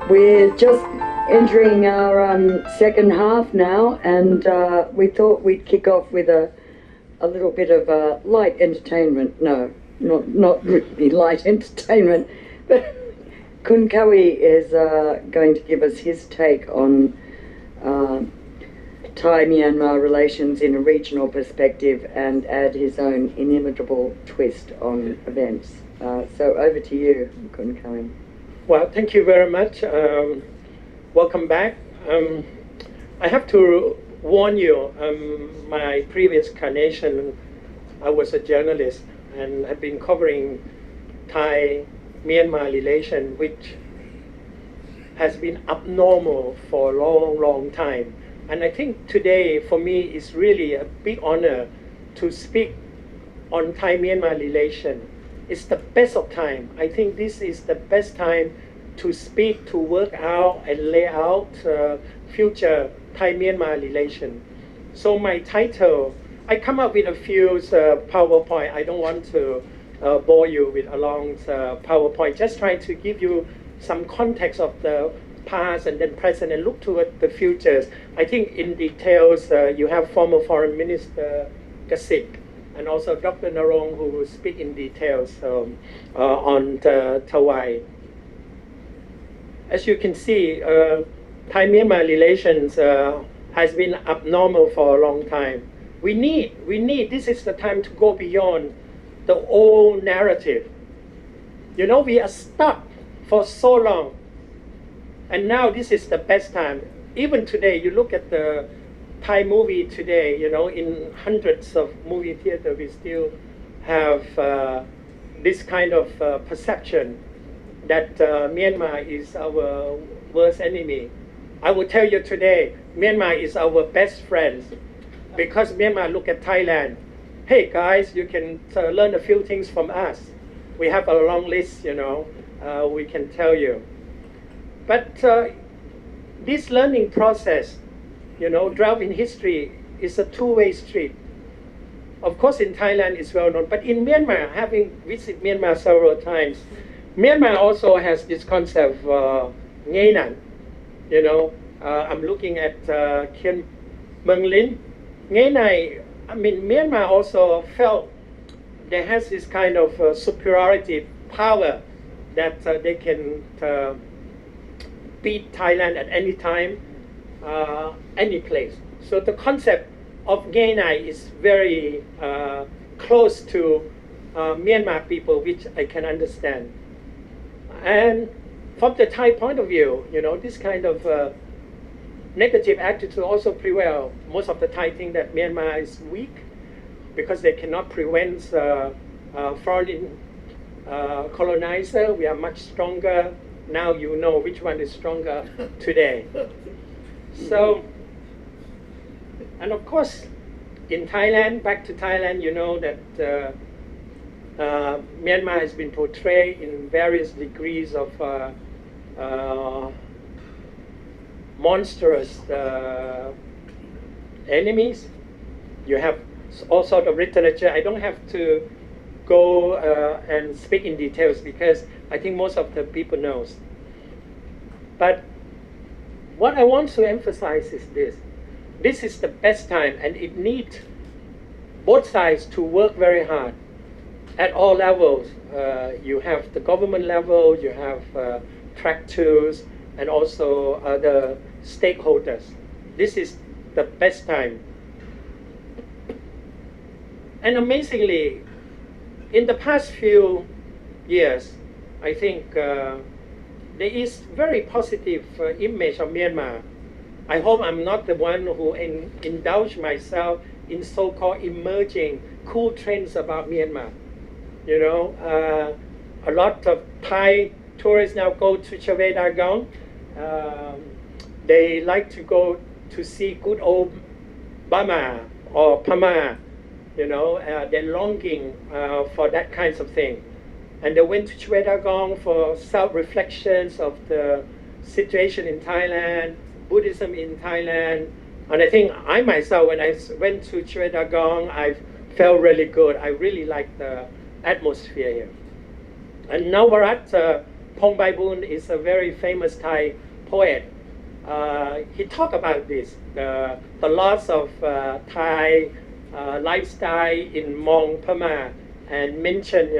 We're just entering our second half now, and we thought we'd kick off with a little bit of light entertainment. No, not really light entertainment, but Kunkawi is going to give us his take on Thai-Myanmar relations in a regional perspective and add his own inimitable twist on events. So over to you, Kunkawi. Well, thank you very much. Welcome back. I have to warn you, my previous incarnation, I was a journalist and have been covering Thai-Myanmar relation, which has been abnormal for a long, long time. And I think today, for me, is really a big honor to speak on Thai-Myanmar relation. It's the best of time. I think this is the best time to speak, to work out and lay out future Thai-Myanmar relation. So my title, I come up with a few PowerPoint. I don't want to bore you with a long PowerPoint. Just trying to give you some context of the past and then present and look toward the futures. I think in details you have former Foreign Minister Kasik and also Dr. Narong, who will speak in details on the Tawai. As you can see, Thai-Myanmar relations has been abnormal for a long time. We need, this is the time to go beyond the old narrative. You know, we are stuck for so long. And now this is the best time. Even today, you look at the Thai movie today, you know, in hundreds of movie theaters, we still have this kind of perception that Myanmar is our worst enemy. I will tell you today, Myanmar is our best friend, because Myanmar look at Thailand. Hey guys, you can learn a few things from us. We have a long list, you know, we can tell you. But this learning process, you know, dwell in history is a two-way street. Of course, in Thailand it's well known, but in Myanmar, having visited Myanmar several times, Myanmar also has this concept of Ngay Nan. You know, I'm looking at Kien Meng Lin. Ngay Nai, I mean, Myanmar also felt there has this kind of superiority power that they can beat Thailand at any time, any place. So the concept of Ngay Nai is very close to Myanmar people, which I can understand. And from the Thai point of view, you know, this kind of negative attitude also prevail. Most of the Thai think that Myanmar is weak because they cannot prevent foreign colonizer. We are much stronger. Now you know which one is stronger today. So, and of course, in Thailand, back to Thailand, you know that Myanmar has been portrayed in various degrees of monstrous enemies. You have all sorts of literature. I don't have to go and speak in details because I think most of the people knows. But what I want to emphasize is this. This is the best time, and it needs both sides to work very hard at all levels. You have the government level, you have tractors, and also other stakeholders. This is the best time. And amazingly, in the past few years, I think there is very positive image of Myanmar. I hope I'm not the one who indulge myself in so-called emerging cool trends about Myanmar. You know, a lot of Thai tourists now go to Chulalongkorn. They like to go to see good old Burma or Pama. You know, they're longing for that kinds of thing. And they went to Chulalongkorn for self-reflections of the situation in Thailand, Buddhism in Thailand. And I think I myself, when I went to Chulalongkorn, I felt really good. I really liked the atmosphere here. And Navarat Pongbaibun is a very famous Thai poet. He talked about this, the loss of Thai lifestyle in Mong Pama, and mentioned,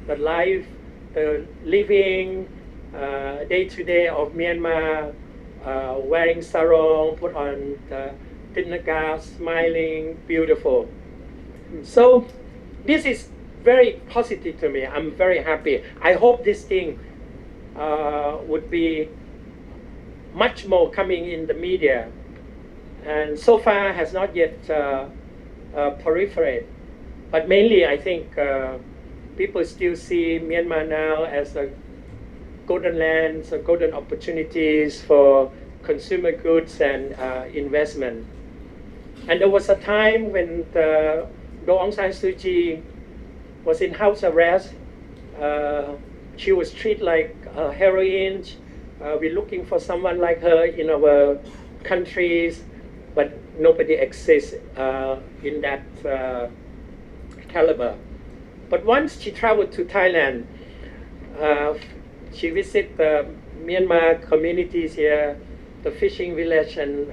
the life, the living day to day of Myanmar, wearing sarong, put on the tinnaga, smiling, beautiful. So this is very positive to me. I'm very happy. I hope this thing would be much more coming in the media, and so far has not yet proliferate. But mainly, I think people still see Myanmar now as a golden land, so golden opportunities for consumer goods and investment. And there was a time when Aung San Suu Kyi was in house arrest. She was treated like a heroine. We're looking for someone like her in our countries, but nobody exists in that caliber. But once she traveled to Thailand, she visited the Myanmar communities here, the fishing village, and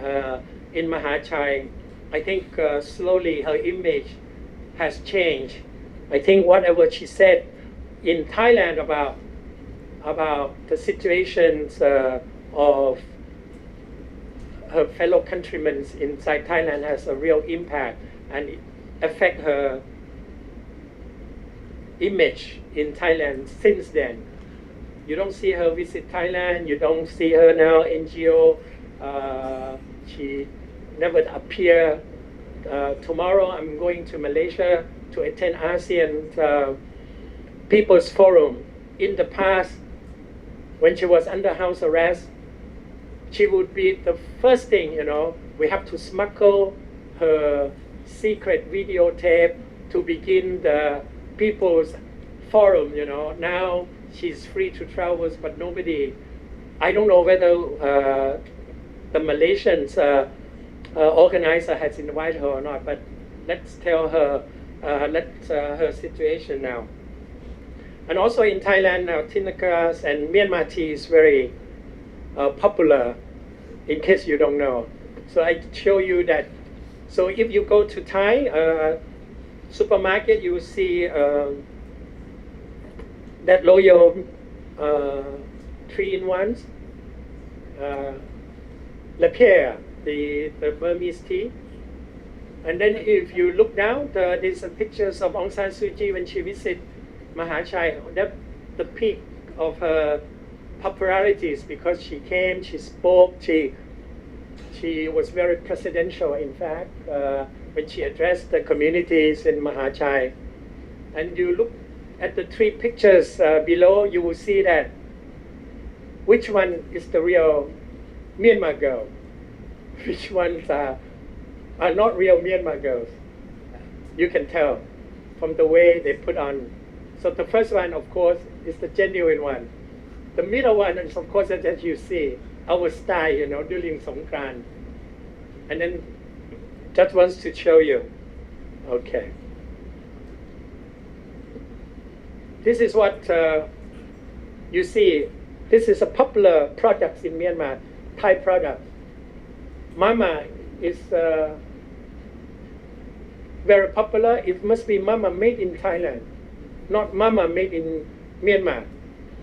in Mahachai. I think slowly her image has changed. I think whatever she said in Thailand about the situations of her fellow countrymen inside Thailand has a real impact and affect her image in Thailand since then. You don't see her visit Thailand, you don't see her now NGO, she never appear. Tomorrow I'm going to Malaysia to attend ASEAN People's Forum. In the past, when she was under house arrest, she would be the first thing, we have to smuggle her secret videotape to begin the People's Forum, Now she's free to travel, but nobody, I don't know whether the Malaysians organizer has invited her or not, but let's tell her, her situation now. And also in Thailand now, tinnakas and Myanmar tea is very popular, in case you don't know. So I show you that. So if you go to Thai supermarket, you will see that loyal 3-in-1s, La Pierre, the Burmese tea. And then if you look down, there's pictures of Aung San Suu Kyi when she visited Mahachai. That's the peak of her popularities, because she came, she spoke, she was very presidential, in fact, when she addressed the communities in Mahachai. And you look at the 3 pictures below, you will see that which one is the real Myanmar girl, which ones are not real Myanmar girls. You can tell from the way they put on. So the first one, of course, is the genuine one. The middle one is, of course, as you see, our style, during Songkran. And then just wants to show you. Okay. This is what you see. This is a popular product in Myanmar, Thai product. Mama is very popular. It must be Mama made in Thailand, not Mama made in Myanmar,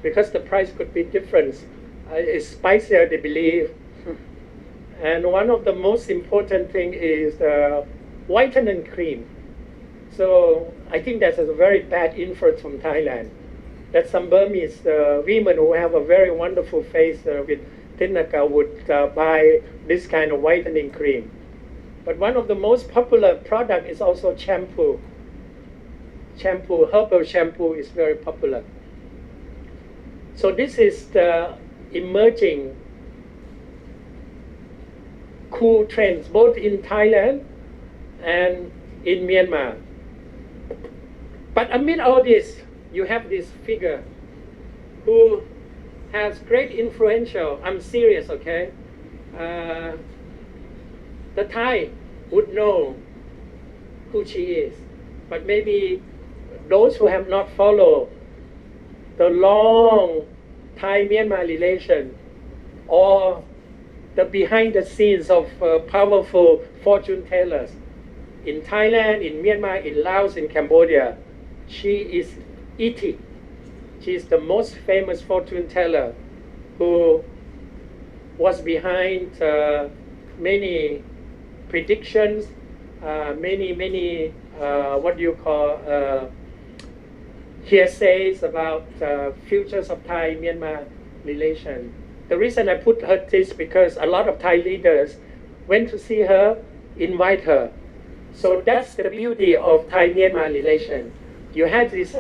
because the price could be different. It's spicier, they believe. And one of the most important thing is the whitening cream. So I think that's a very bad influence from Thailand. That some Burmese women who have a very wonderful face with tinnaga would buy this kind of whitening cream. But one of the most popular product is also shampoo. Shampoo, herbal shampoo is very popular. So this is the emerging cool trends, both in Thailand and in Myanmar. But amid all this, you have this figure who has great influential. I'm serious, okay? The Thai would know who she is, but maybe those who have not followed the long Thai-Myanmar relation, or the behind the scenes of powerful fortune tellers in Thailand, in Myanmar, in Laos, in Cambodia. She is Iti. She is the most famous fortune teller who was behind many predictions, many what do you call hearsays about futures of Thai-Myanmar relation. The reason I put her this because a lot of Thai leaders went to see her, invite her. So that's the beauty of Thai-Myanmar relation. You had this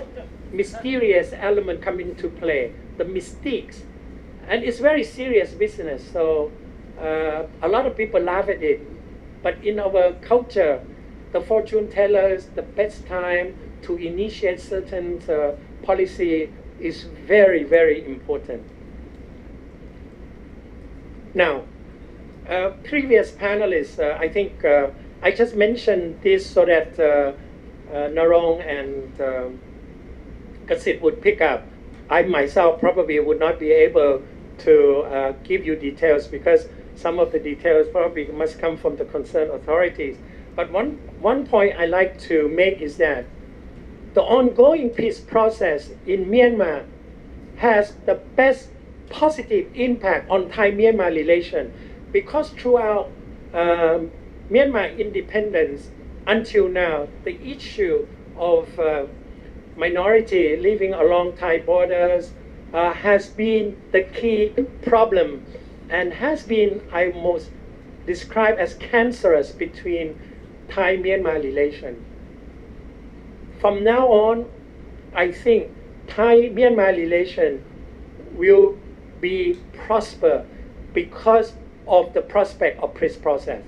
mysterious element come into play, the mystiques. And it's very serious business, so a lot of people laugh at it. But in our culture, the fortune tellers, the best time to initiate certain policy is very, very important. Now, previous panelists, I think I just mentioned this so that Narong and Kasit would pick up. I myself probably would not be able to give you details because some of the details probably must come from the concerned authorities. But one point I like to make is that the ongoing peace process in Myanmar has the best positive impact on Thai-Myanmar relation because throughout Myanmar independence until now, the issue of minority living along Thai borders has been the key problem and has been, I most describe as cancerous between Thai-Myanmar relation. From now on, I think Thai-Myanmar relation will be prosper because of the prospect of peace process.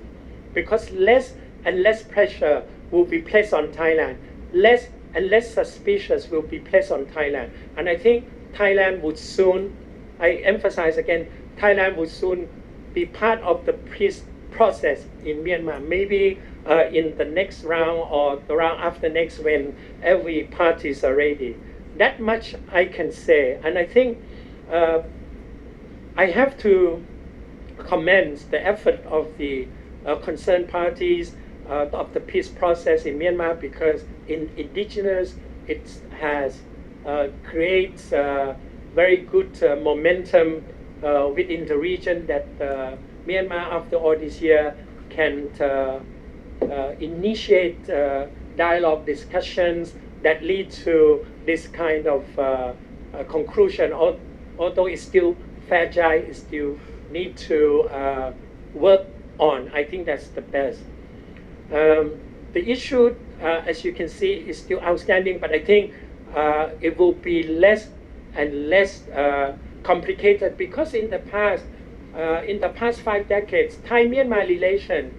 Because less and less pressure will be placed on Thailand, less and less suspicious will be placed on Thailand. And I think Thailand would soon, I emphasize again, Thailand would soon be part of the peace process in Myanmar, maybe in the next round or the round after next when every parties are ready. That much I can say. And I think I have to commend the effort of the concerned parties of the peace process in Myanmar because in indigenous it has creates very good momentum within the region that Myanmar after all this year can initiate dialogue discussions that lead to this kind of conclusion, although it's still fragile, it still need to work on. I think that's the best. The issue, as you can see, is still outstanding, but I think it will be less and less complicated because in the past 5 decades, Thai-Myanmar relation,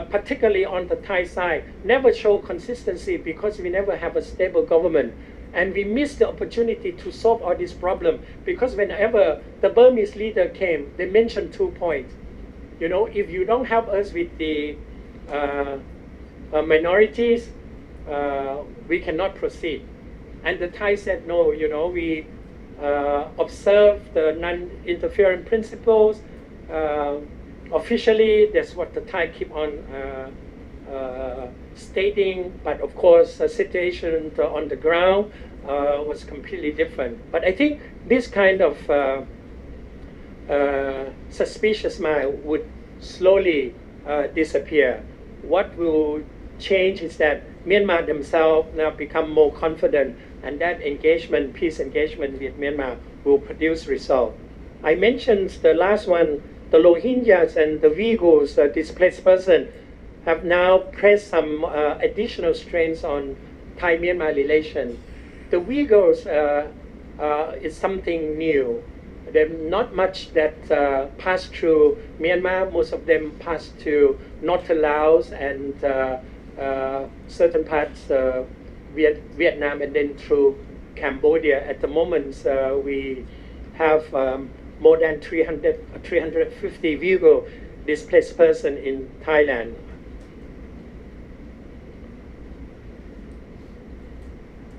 particularly on the Thai side, never show consistency because we never have a stable government. And we missed the opportunity to solve all this problem because whenever the Burmese leader came, they mentioned 2 points. You know, if you don't help us with the minorities, we cannot proceed. And the Thai said, no, you know, we observe the non-interference principles. Officially, that's what the Thai keep on stating, but of course the situation on the ground was completely different. But I think this kind of suspicious mind would slowly disappear. What will change is that Myanmar themselves now become more confident, and that engagement, peace engagement with Myanmar will produce result. I mentioned the last one, the Rohingyas and the Uyghurs, displaced person, have now placed some additional strains on Thai-Myanmar relation. The Uyghurs is something new. There's not much that passed through Myanmar. Most of them passed to northern Laos and certain parts Vietnam and then through Cambodia. At the moment, we have more than 350 Uyghur displaced person in Thailand.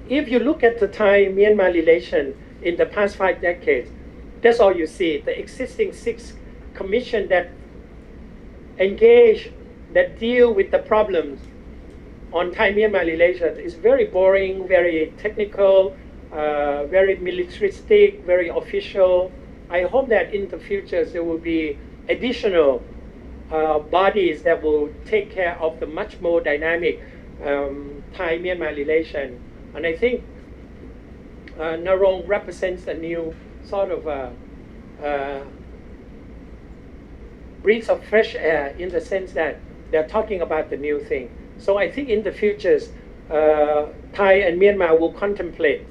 If you look at the Thai-Myanmar relation in the past 5 decades, That's all you see. The existing 6 commission that engage, that deal with the problems on Thai-Myanmar relations is very boring, very technical, very militaristic, very official. I hope that in the future there will be additional bodies that will take care of the much more dynamic Thai-Myanmar relation. And I think Narong represents a new sort of breath of fresh air, in the sense that they're talking about the new thing. So I think in the future, Thai and Myanmar will contemplate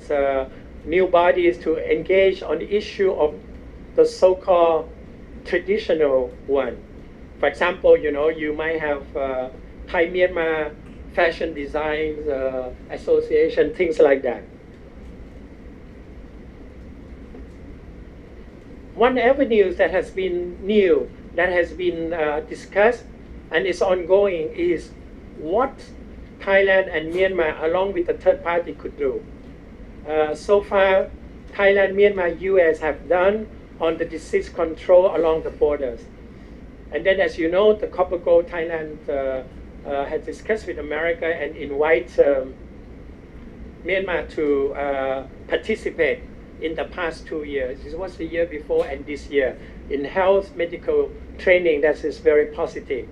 new bodies to engage on the issue of the so-called traditional one. For example, you might have Thai-Myanmar Fashion Design Association, things like that. One avenue that has been new, that has been discussed and is ongoing, is what Thailand and Myanmar, along with the third party, could do. So far, Thailand, Myanmar, US have done on the disease control along the borders. And then, as you know, the Copper Gold Thailand has discussed with America and invite Myanmar to participate in the past 2 years. This was the year before and this year in health medical training. That is very positive.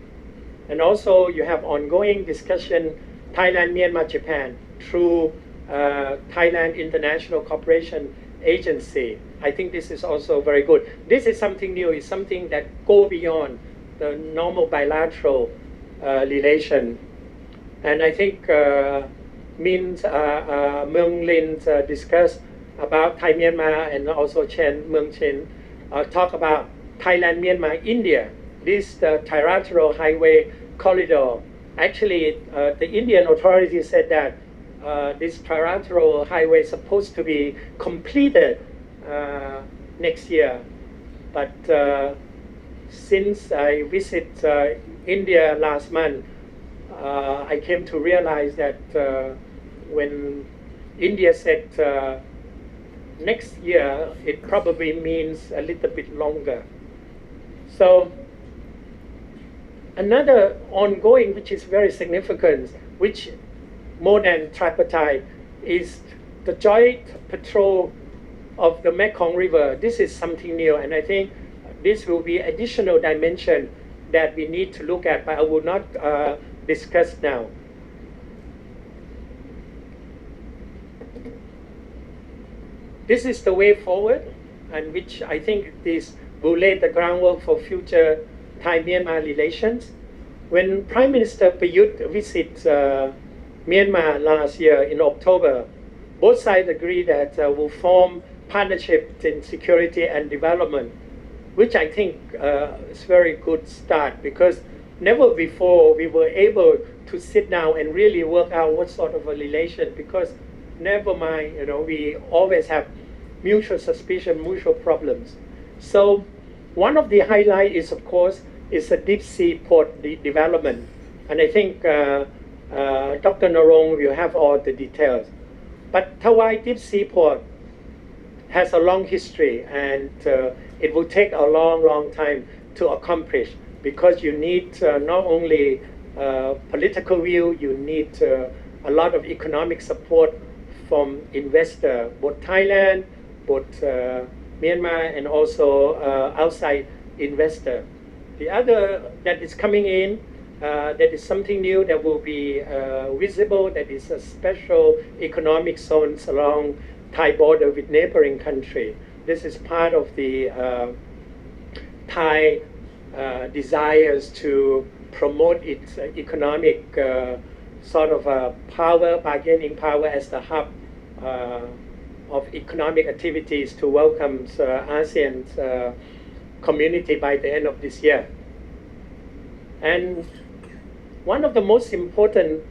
And also you have ongoing discussion Thailand, Myanmar, Japan through Thailand International Cooperation Agency. I think this is also very good. This is something new. It's something that go beyond the normal bilateral relation. And I think Mung Lin discussed about Thai Myanmar, and also Mung Chen talk about Thailand, Myanmar, India. This trilateral highway corridor. Actually, the Indian authorities said that this trilateral highway is supposed to be completed next year. But since I visit India last month, I came to realize that when India said next year, it probably means a little bit longer. So another ongoing, which is very significant, which more than tripartite, is the joint patrol of the Mekong River. This is something new, and I think this will be additional dimension that we need to look at, but I will not discuss now. This is the way forward, and which I think this will lay the groundwork for future Thai-Myanmar relations. When Prime Minister Prayut visited Myanmar last year in October, both sides agreed that will form partnerships in security and development, which I think is a very good start, because never before we were able to sit down and really work out what sort of a relation, because never mind, we always have mutual suspicion, mutual problems. So one of the highlights is, of course, is a deep sea port development. And I think Dr. Narong will have all the details. But Tawai Deep Sea Port has a long history, and it will take a long, long time to accomplish, because you need not only political will, you need a lot of economic support from investors, both Thailand, both Myanmar, and also outside investor. The other that is coming in, that is something new that will be visible, that is a special economic zones along Thai border with neighboring country. This is part of the Thai desires to promote its economic sort of power, bargaining power, as the hub of economic activities to welcome ASEAN's community by the end of this year. And one of the most important,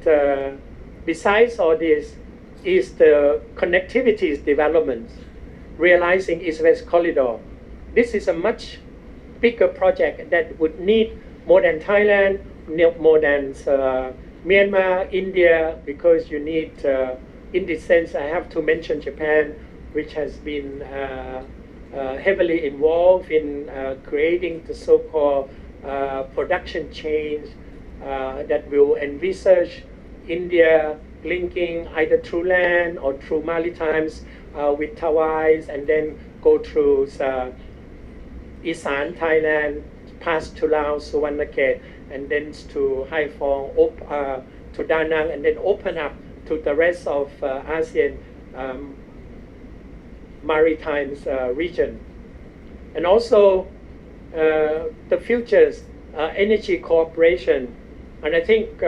besides all this, is the connectivity development, realizing East-West Corridor. This is a much bigger project that would need more than Thailand, more than Myanmar, India, because you need, in this sense, I have to mention Japan, which has been heavily involved in creating the so-called production chains that will envisage India linking either through land or through maritimes with Tawais, and then go through Isan, Thailand, pass to Laos, Suvarnakhet, and then to Haiphong, to Da Nang, and then open up to the rest of ASEAN maritime region. And also the futures energy cooperation. And I think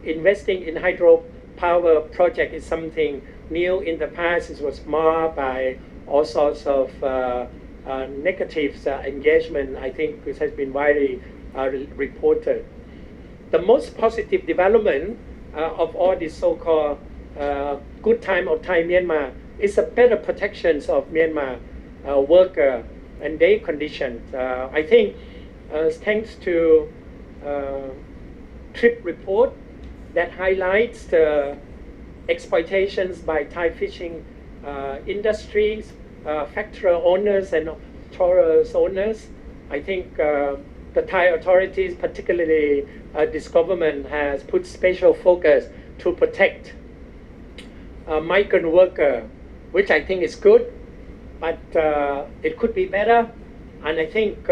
investing in hydropower project is something new. In the past, it was marred by all sorts of negative engagement. I think this has been widely reported. The most positive development of all this so-called good time of Thai-Myanmar is a better protections of Myanmar worker and their conditions. I think thanks to trip report that highlights the exploitations by Thai fishing industries, factory owners and trawlers owners. I think the Thai authorities, particularly this government, has put special focus to protect migrant worker, which I think is good, but it could be better. And I think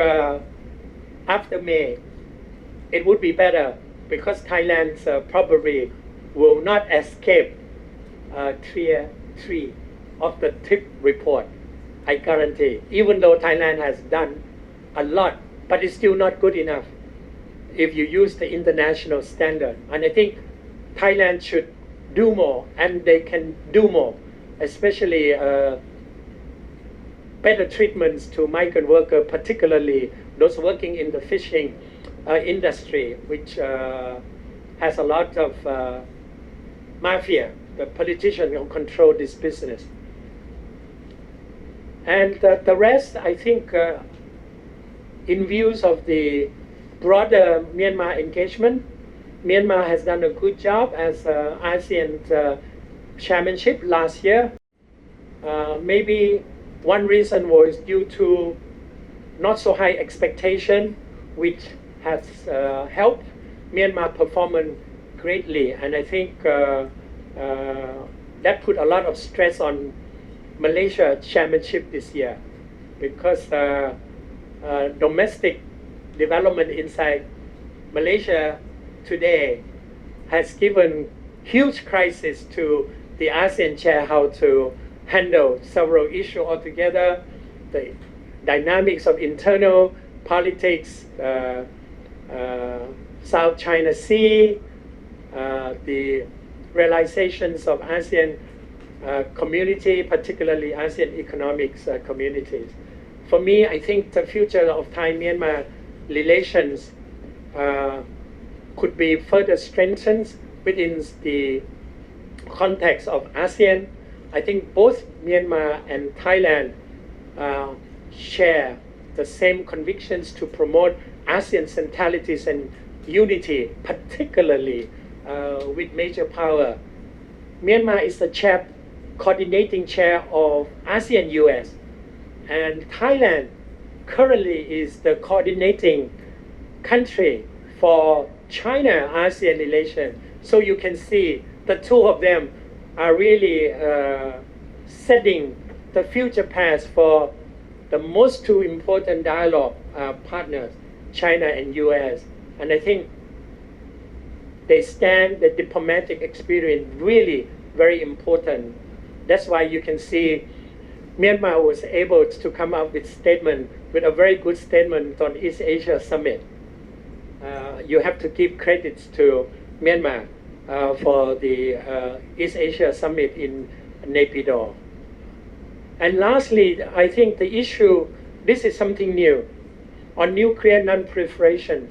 after May, it would be better, because Thailand probably will not escape tier 3 of the trip report, I guarantee, even though Thailand has done a lot, but it's still not good enough if you use the international standard. And I think Thailand should do more, and they can do more, especially better treatments to migrant workers, particularly those working in the fishing industry, which has a lot of mafia. The politicians will control this business. And the rest, I think, in views of the broader Myanmar engagement, Myanmar has done a good job as ASEAN chairmanship last year. Maybe one reason was due to not so high expectation, which has helped Myanmar performance greatly. And I think that put a lot of stress on Malaysia chairmanship this year, because domestic development inside Malaysia today has given huge crisis to the ASEAN chair how to handle several issues altogether, the dynamics of internal politics, South China Sea, the realizations of ASEAN community, particularly ASEAN economics communities. For me, I think the future of Thai-Myanmar relations could be further strengthened within the context of ASEAN. I think both Myanmar and Thailand share the same convictions to promote ASEAN centralities and unity, particularly with major power. Myanmar is the coordinating chair of ASEAN-US, and Thailand currently is the coordinating country for China-ASEAN relations. So you can see the two of them are really setting the future path for the most two important dialogue partners, China and US. And I think they stand the diplomatic experience really very important. That's why you can see Myanmar was able to come up with statement, with a very good statement on East Asia Summit. You have to give credits to Myanmar for the East Asia Summit in Naypyidaw. And lastly, I think the issue, this is something new, on nuclear non-proliferation.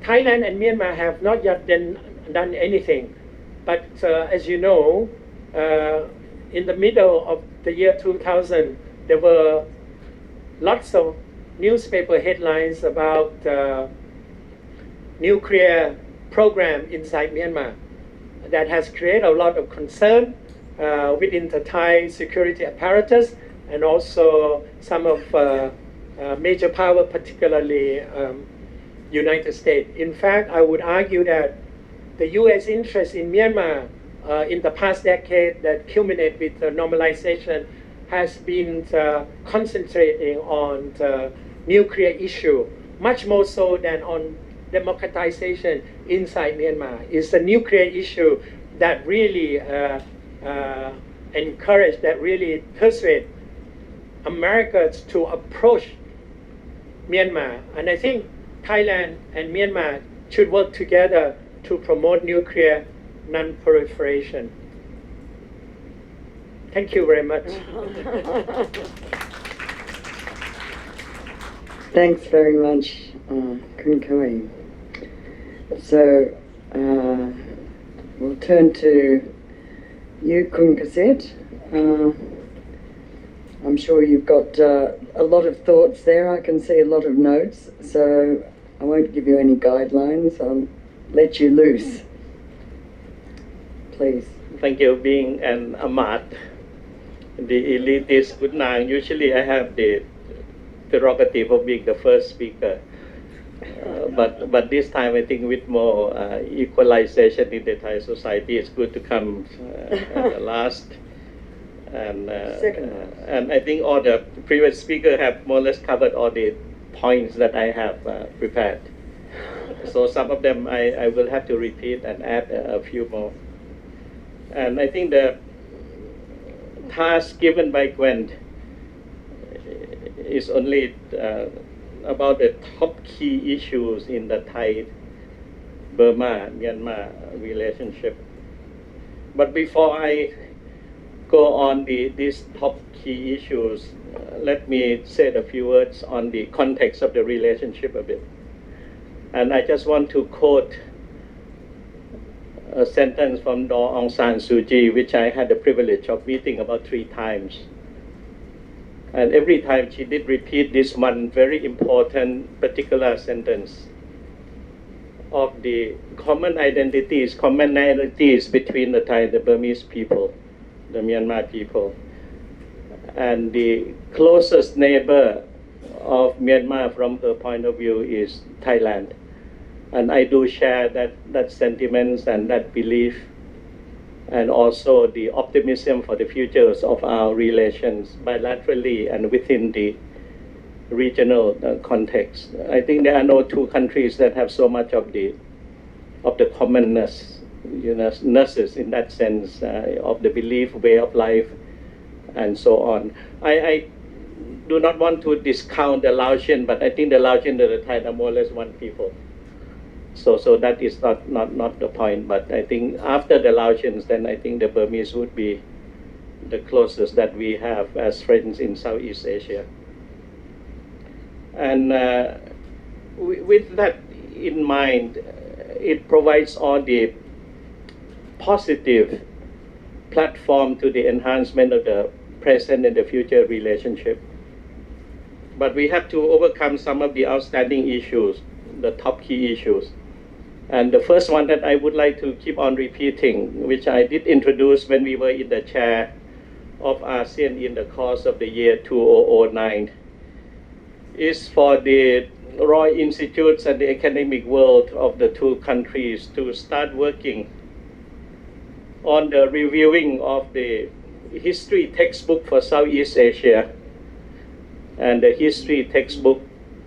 Thailand and Myanmar have not yet done anything, but as you know, in the middle of the year 2000, there were lots of newspaper headlines about nuclear program inside Myanmar that has created a lot of concern within the Thai security apparatus and also some of major power, particularly United States. In fact, I would argue that the U.S. interest in Myanmar in the past decade that culminated with the normalization has been concentrating on the nuclear issue, much more so than on democratization inside Myanmar. It's the nuclear issue that really encourage, that really persuade America to approach Myanmar. And I think Thailand and Myanmar should work together to promote nuclear non-proliferation. Thank you very much. Thanks very much, Kun Kui. So we'll turn to you, Kun Kaset. I'm sure you've got a lot of thoughts there. I can see a lot of notes, so I won't give you any guidelines. I'll let you loose. Please. Thank you. Being an Ahmad, the elitist Utnang, usually I have the prerogative of being the first speaker. But this time I think with more equalization in the Thai society, it's good to come at the last. And I think all the previous speakers have more or less covered all the points that I have prepared. So some of them I will have to repeat and add a few more. And I think the task given by Gwen is only about the top key issues in the Thai-Burma-Myanmar relationship. But before I go on these top key issues, let me say a few words on the context of the relationship a bit. And I just want to quote a sentence from Daw Aung San Suu Kyi, which I had the privilege of meeting about 3 times. And every time she did repeat this one very important particular sentence of the commonalities between the Thai and the Burmese people, the Myanmar people. And the closest neighbor of Myanmar from her point of view is Thailand. And I do share that sentiments and that belief, and also the optimism for the futures of our relations bilaterally and within the regional context. I think there are no 2 countries that have so much of the commonness, nurses in that sense, of the belief, way of life, and so on. I do not want to discount the Laotian, but I think the Laotian and the Thai are more or less one people. So that is not the point. But I think after the Laotians, then I think the Burmese would be the closest that we have as friends in Southeast Asia. And with that in mind, it provides all the positive platform to the enhancement of the present and the future relationship. But we have to overcome some of the outstanding issues, the top key issues. And the first one that I would like to keep on repeating, which I did introduce when we were in the chair of ASEAN in the course of the year 2009, is for the Royal Institutes and the academic world of the 2 countries to start working on the reviewing of the history textbook for Southeast Asia and the history textbook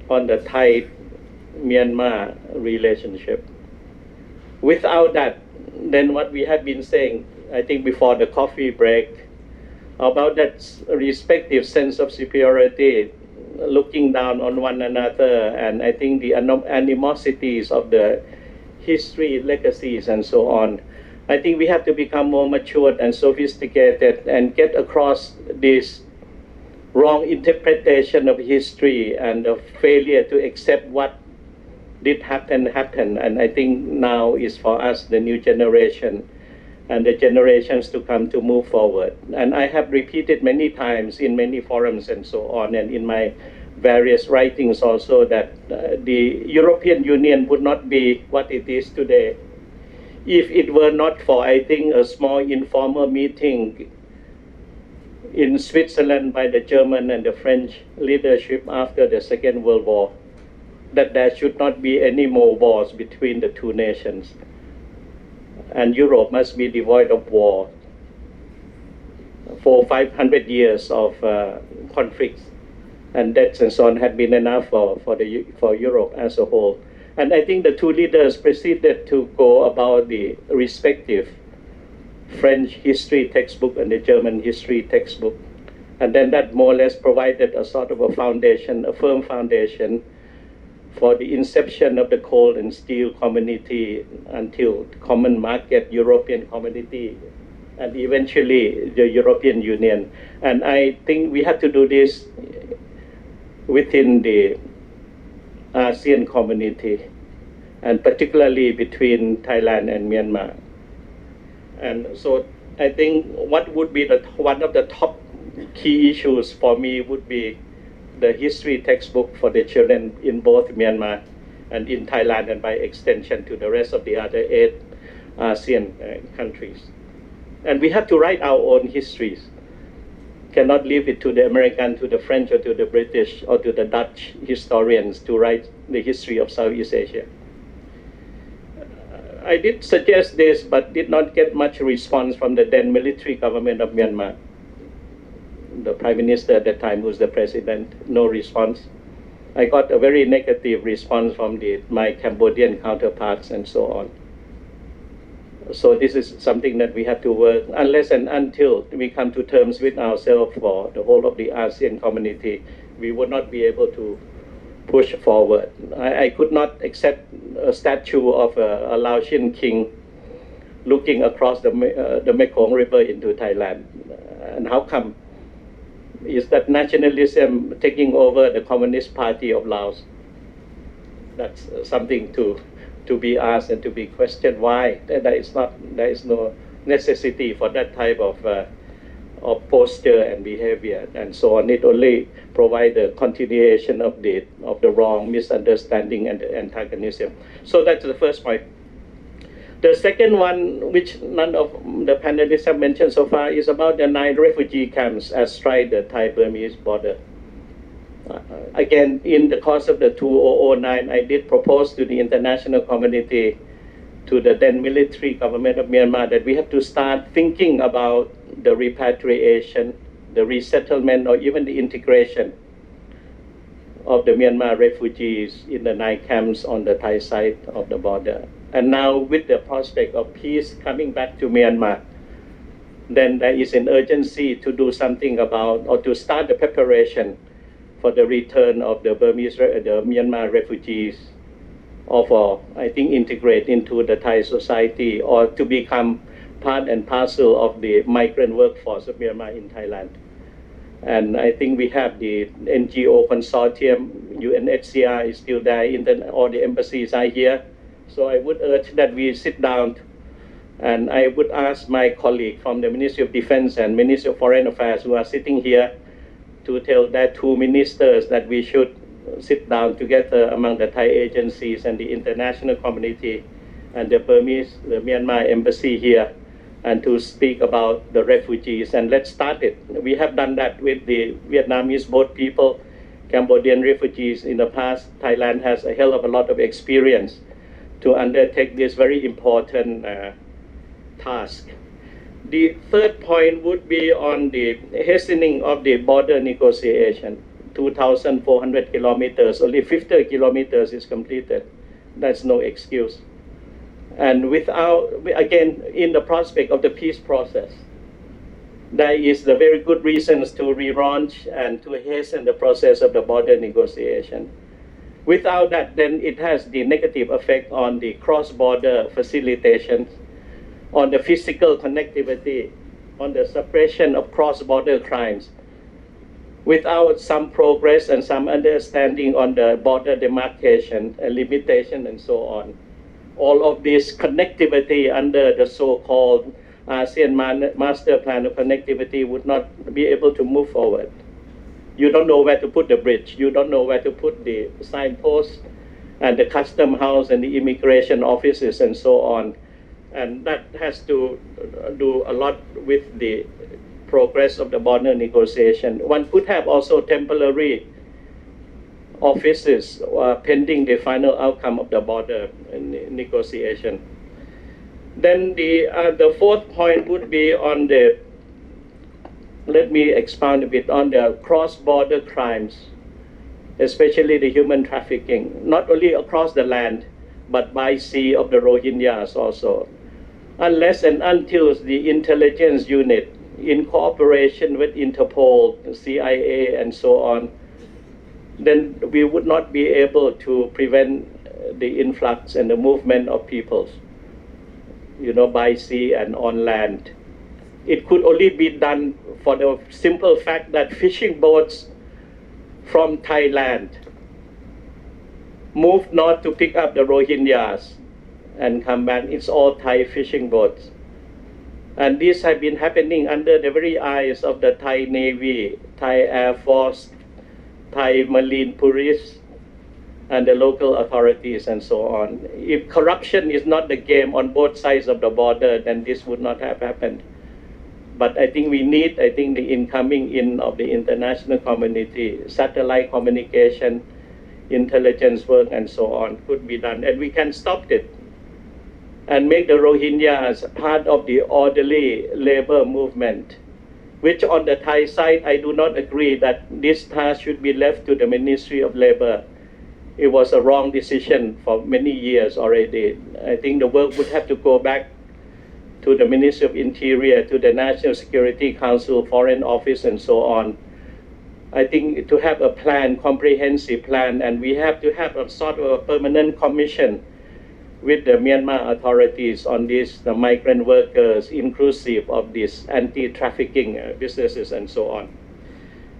on the Thai-Myanmar relationship. Without that, then what we have been saying, I think before the coffee break, about that respective sense of superiority, looking down on one another, and I think the animosities of the history, legacies, and so on. I think we have to become more matured and sophisticated and get across this wrong interpretation of history and the failure to accept what did happen. And I think now is for us, the new generation, and the generations to come to move forward. And I have repeated many times in many forums and so on, and in my various writings also, that the European Union would not be what it is today if it were not for, I think, a small informal meeting in Switzerland by the German and the French leadership after the Second World War, that there should not be any more wars between the two nations. And Europe must be devoid of war. 500 years of conflicts and deaths and so on had been enough for Europe as a whole. And I think the two leaders proceeded to go about the respective French history textbook and the German history textbook. And then that more or less provided a sort of a foundation, a firm foundation for the inception of the coal and steel community until common market, European community, and eventually the European Union. And I think we have to do this within the ASEAN community, and particularly between Thailand and Myanmar. And so I think what would be one of the top key issues for me would be the history textbook for the children in both Myanmar and in Thailand, and by extension to the rest of the other 8 ASEAN countries. And we have to write our own histories. Cannot leave it to the American, to the French, or to the British, or to the Dutch historians to write the history of Southeast Asia. I did suggest this, but did not get much response from the then military government of Myanmar. The Prime Minister at the time, who's the President, no response. I got a very negative response from my Cambodian counterparts and so on. So this is something that we have to work, unless and until we come to terms with ourselves for the whole of the ASEAN community, we would not be able to push forward. I could not accept a statue of a Laotian king looking across the Mekong River into Thailand. And how come? Is that nationalism taking over the Communist Party of Laos? That's something to be asked and to be questioned. Why? There is no necessity for that type of posture and behavior and so on. It only provides a continuation of the wrong, misunderstanding, and the antagonism. So that's the first point. The second one, which none of the panelists have mentioned so far, is about the 9 refugee camps astride the Thai-Burmese border. Again, in the course of the 2009, I did propose to the international community, to the then military government of Myanmar, that we have to start thinking about the repatriation, the resettlement, or even the integration of the Myanmar refugees in the 9 camps on the Thai side of the border. And now, with the prospect of peace coming back to Myanmar, then there is an urgency to do something about, or to start the preparation for the return of the Myanmar refugees, or for, I think, integrate into the Thai society, or to become part and parcel of the migrant workforce of Myanmar in Thailand. And I think we have the NGO consortium, UNHCR is still there, all the embassies are here. So I would urge that we sit down, and I would ask my colleague from the Ministry of Defense and Ministry of Foreign Affairs who are sitting here to tell their 2 ministers that we should sit down together among the Thai agencies and the international community and the Myanmar embassy here, and to speak about the refugees. And let's start it. We have done that with the Vietnamese boat people, Cambodian refugees in the past. Thailand has a hell of a lot of experience to undertake this very important task. The third point would be on the hastening of the border negotiation. 2,400 kilometers, only 50 kilometers is completed. That's no excuse. And without, again, in the prospect of the peace process, there is the very good reasons to relaunch and to hasten the process of the border negotiation. Without that, then it has the negative effect on the cross-border facilitation, on the physical connectivity, on the suppression of cross-border crimes. Without some progress and some understanding on the border demarcation and limitation and so on, all of this connectivity under the so-called ASEAN Master Plan of Connectivity would not be able to move forward. You don't know where to put the bridge. You don't know where to put the signposts and the custom house and the immigration offices and so on. And that has to do a lot with the progress of the border negotiation. One could have also temporary offices pending the final outcome of the border negotiation. Then the fourth point would be on the, let me expound a bit on the cross-border crimes, especially the human trafficking, not only across the land, but by sea of the Rohingyas also. Unless and until the intelligence unit, in cooperation with Interpol, CIA, and so on, then we would not be able to prevent the influx and the movement of peoples, by sea and on land. It could only be done for the simple fact that fishing boats from Thailand moved north to pick up the Rohingyas and come back. It's all Thai fishing boats. And these have been happening under the very eyes of the Thai Navy, Thai Air Force, Thai Marine Police, and the local authorities and so on. If corruption is not the game on both sides of the border, then this would not have happened. But I think we need, the incoming in of the international community, satellite communication, intelligence work, and so on could be done. And we can stop it and make the Rohingyas part of the orderly labor movement, which on the Thai side, I do not agree that this task should be left to the Ministry of Labor. It was a wrong decision for many years already. I think the work would have to go back to the Ministry of Interior, to the National Security Council, Foreign Office, and so on. I think to have a plan, comprehensive plan, and we have to have a sort of a permanent commission with the Myanmar authorities on this, the migrant workers, inclusive of these anti-trafficking businesses and so on.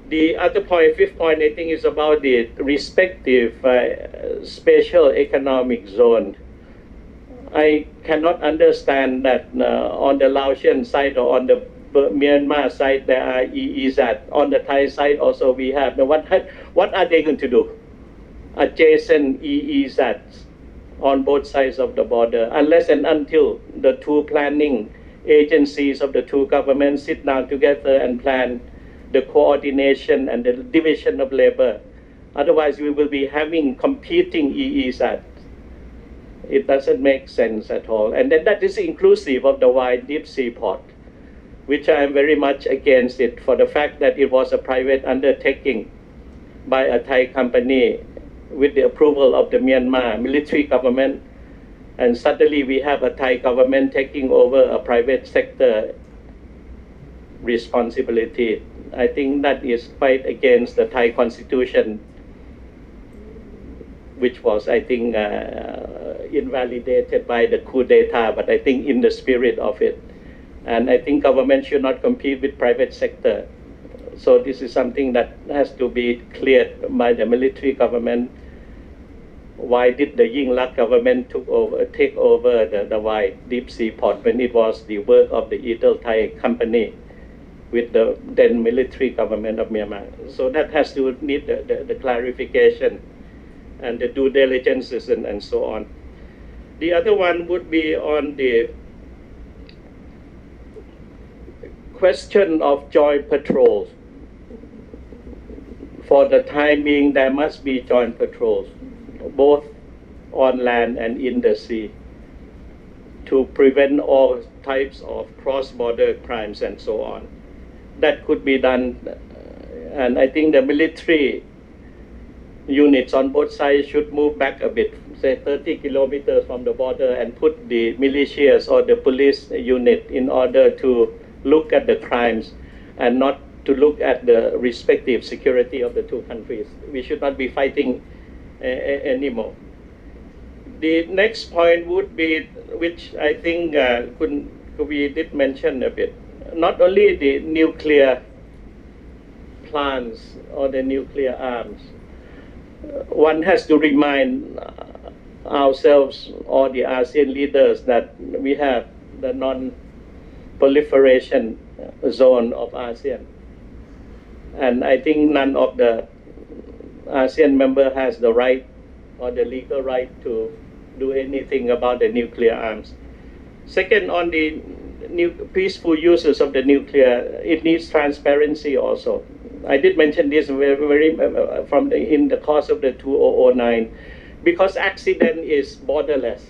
The other point, fifth point, I think is about the respective special economic zone. I cannot understand that on the Laotian side or on the Myanmar side there are EEZ. On the Thai side also we have. Now what are they going to do? Adjacent EEZs on both sides of the border, unless and until the two planning agencies of the two governments sit down together and plan the coordination and the division of labor. Otherwise, we will be having competing EEZs. It doesn't make sense at all. And then that is inclusive of the wide deep sea port, which I am very much against it for the fact that it was a private undertaking by a Thai company with the approval of the Myanmar military government. And suddenly we have a Thai government taking over a private sector responsibility. I think that is quite against the Thai constitution, which was, I think, invalidated by the coup d'etat, but I think in the spirit of it. And I think government should not compete with private sector. So this is something that has to be cleared by the military government. Why did the Yingluck government take over the wide deep sea port when it was the work of the Eagle Thai company with the then military government of Myanmar? So that has to need the clarification and the due diligences and so on. The other one would be on the question of joint patrols. For the time being, there must be joint patrols, both on land and in the sea, to prevent all types of cross-border crimes and so on. That could be done, and I think the military units on both sides should move back a bit, say 30 kilometers from the border, and put the militias or the police unit in order to look at the crimes and not to look at the respective security of the two countries. We should not be fighting anymore. The next point would be, which I think we did mention a bit, not only the nuclear plants or the nuclear arms. One has to remind ourselves or the ASEAN leaders that we have the non-proliferation zone of ASEAN. And I think none of the ASEAN member has the right or the legal right to do anything about the nuclear arms. Second, on the peaceful uses of the nuclear, it needs transparency also. I did mention this in the course of the 2009, because accident is borderless.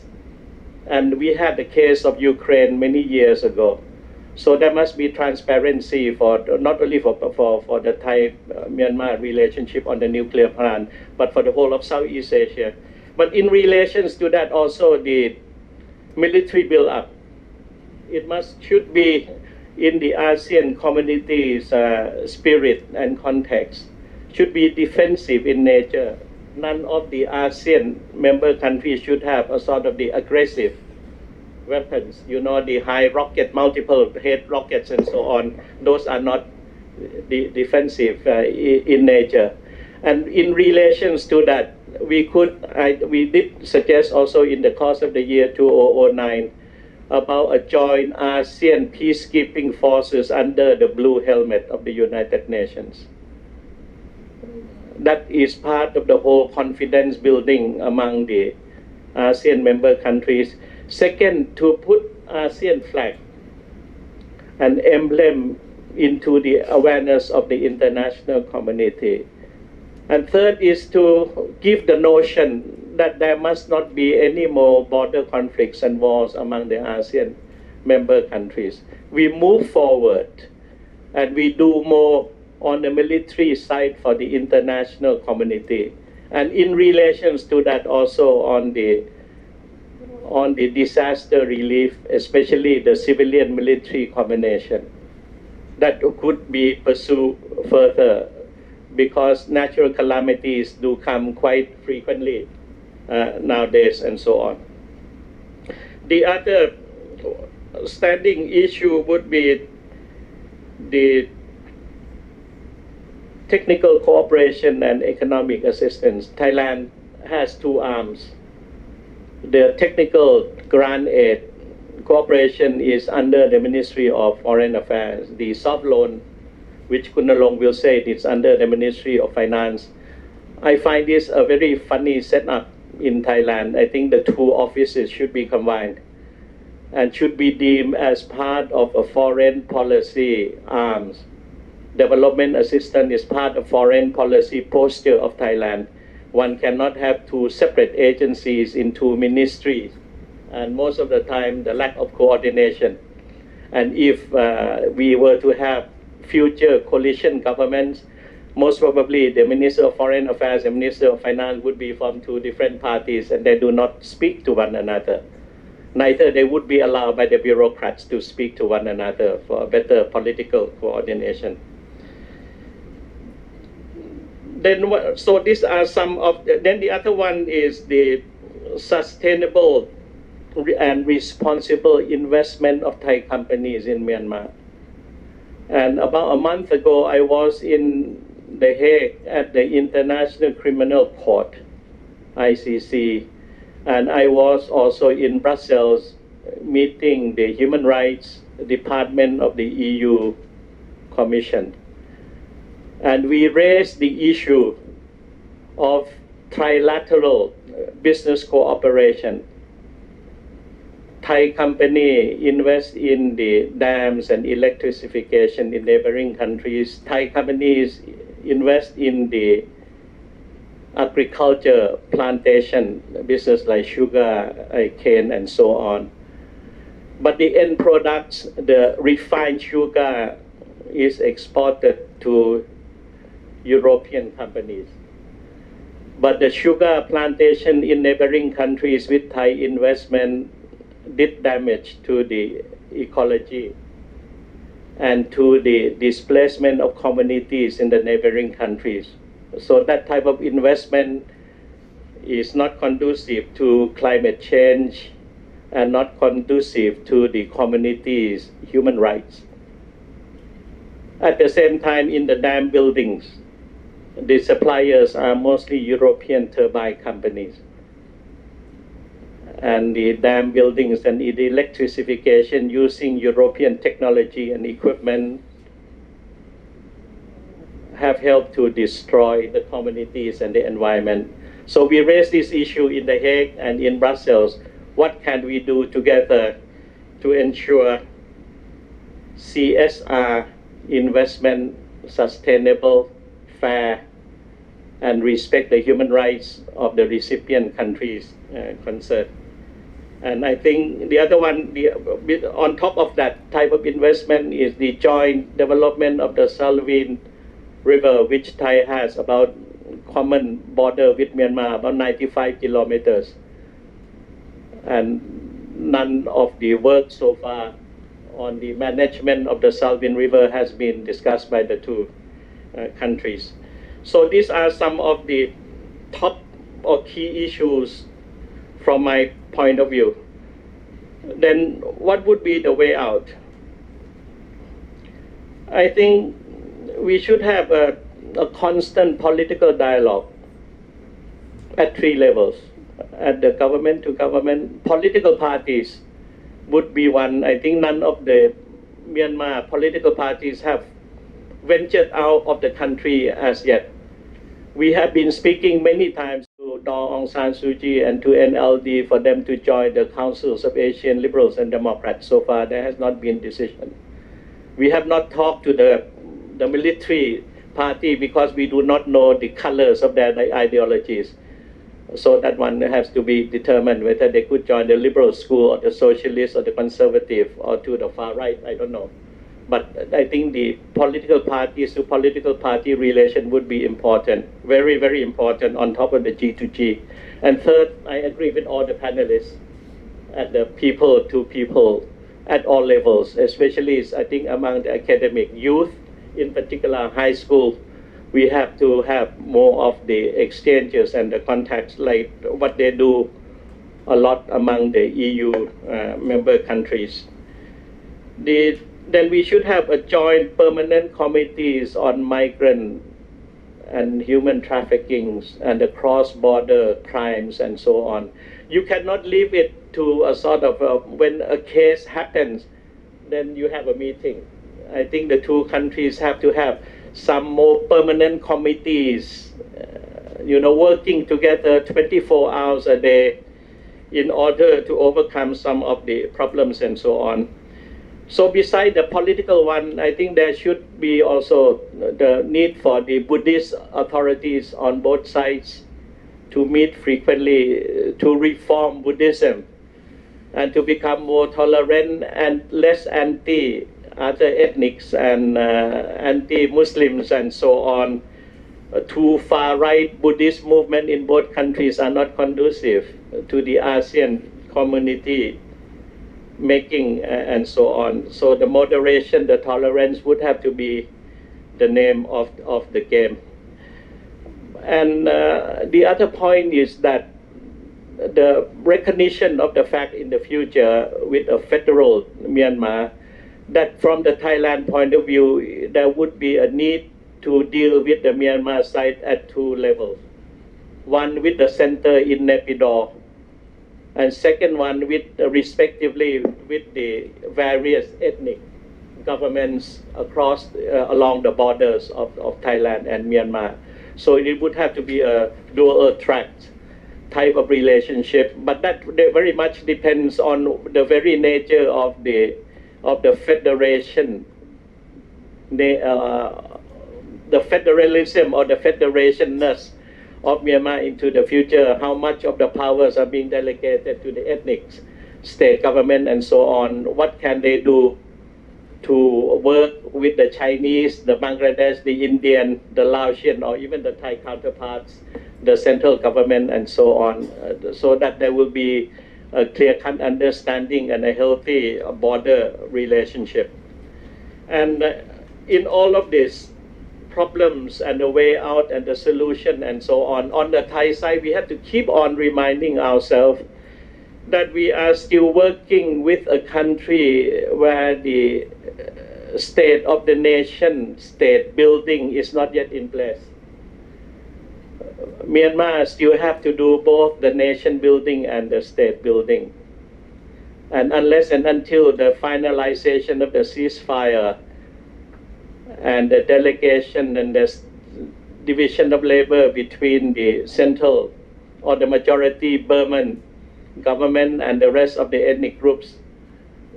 And we had the case of Ukraine many years ago. So there must be transparency for not only for the Thai-Myanmar relationship on the nuclear plant, but for the whole of Southeast Asia. But in relations to that also, the military build-up, it should be in the ASEAN community's spirit and context, should be defensive in nature. None of the ASEAN member countries should have a sort of the aggressive weapons, the high rocket, multiple head rockets and so on. Those are not defensive in nature. And in relations to that, we did suggest also in the course of the year 2009 about a joint ASEAN peacekeeping forces under the blue helmet of the United Nations. That is part of the whole confidence building among the ASEAN member countries. Second, to put ASEAN flag and emblem into the awareness of the international community. And third is to give the notion that there must not be any more border conflicts and wars among the ASEAN member countries. We move forward and we do more on the military side for the international community. And in relations to that also on the disaster relief, especially the civilian military combination, that could be pursued further, because natural calamities do come quite frequently nowadays and so on. The other standing issue would be the technical cooperation and economic assistance. Thailand has two arms. The technical grant aid cooperation is under the Ministry of Foreign Affairs. The soft loan, which Kunalong will say, it's under the Ministry of Finance. I find this a very funny setup in Thailand. I think the two offices should be combined and should be deemed as part of a foreign policy arms. Development assistance is part of foreign policy posture of Thailand. One cannot have two separate agencies in two ministries, and most of the time the lack of coordination. And if we were to have future coalition governments, most probably the Minister of Foreign Affairs and Minister of Finance would be from two different parties, and they do not speak to one another. Neither they would be allowed by the bureaucrats to speak to one another for better political coordination. Then, so these are some of, then the other one is the sustainable and responsible investment of Thai companies in Myanmar. And about a month ago, I was in The Hague at the International Criminal Court, ICC, and I was also in Brussels meeting the Human Rights Department of the EU Commission. And we raised the issue of trilateral business cooperation. Thai company invest in the dams and electrification in neighboring countries. Thai companies invest in the agriculture, plantation business like sugar, cane, and so on. But the end products, the refined sugar, is exported to European companies. But the sugar plantation in neighboring countries with Thai investment did damage to the ecology and to the displacement of communities in the neighboring countries. So that type of investment is not conducive to climate change and not conducive to the community's human rights. At the same time, in the dam buildings, the suppliers are mostly European turbine companies. And the dam buildings and the electrification using European technology and equipment have helped to destroy the communities and the environment. So we raised this issue in The Hague and in Brussels. What can we do together to ensure CSR investment, sustainable, fair, and respect the human rights of the recipient countries concerned. And I think the other one, on top of that type of investment, is the joint development of the Salween River, which Thai has about common border with Myanmar, about 95 kilometers. And none of the work so far on the management of the Salween River has been discussed by the two countries. So these are some of the top or key issues from my point of view. Then what would be the way out? I think we should have a constant political dialogue at three levels. At the government to government, political parties would be one. I think none of the Myanmar political parties have ventured out of the country as yet. We have been speaking many times to Daw Aung San Suu Kyi and to NLD for them to join the Councils of Asian Liberals and Democrats. So far, there has not been decision. We have not talked to the military party because we do not know the colors of their ideologies. So that one has to be determined whether they could join the liberal school or the socialist or the conservative or to the far right, I don't know. But I think the political parties to political party relation would be important, very, very important on top of the G2G. And third, I agree with all the panelists at the people to people at all levels, especially I think among the academic youth, in particular high school. We have to have more of the exchanges and the contacts like what they do a lot among the EU member countries. Then we should have a joint permanent committees on migrant and human trafficking and the cross-border crimes and so on. You cannot leave it to a sort of, when a case happens, then you have a meeting. I think the two countries have to have some more permanent committees, working together 24 hours a day in order to overcome some of the problems and so on. So beside the political one, I think there should be also the need for the Buddhist authorities on both sides to meet frequently to reform Buddhism and to become more tolerant and less anti other ethnics and anti-Muslims and so on. Too far-right Buddhist movement in both countries are not conducive to the ASEAN community making and so on. So the moderation, the tolerance would have to be the name of the game. And the other point is that the recognition of the fact in the future with a federal Myanmar, that from the Thailand point of view, there would be a need to deal with the Myanmar side at two levels. One with the center in Naypyidaw, and second one with respectively with the various ethnic governments across along the borders of Thailand and Myanmar. So it would have to be a dual track type of relationship, but that very much depends on the very nature of the federation, the federalism or the federationness of Myanmar into the future, how much of the powers are being delegated to the ethnic state government and so on. What can they do to work with the Chinese, the Bangladesh, the Indian, the Laotian, or even the Thai counterparts, the central government and so on, so that there will be a clear-cut understanding and a healthy border relationship. And in all of these problems and the way out and the solution and so on the Thai side, we have to keep on reminding ourselves that we are still working with a country where the state of the nation, state building is not yet in place. Myanmar still have to do both the nation building and the state building. And unless and until the finalization of the ceasefire and the delegation and the division of labor between the central or the majority Burman government and the rest of the ethnic groups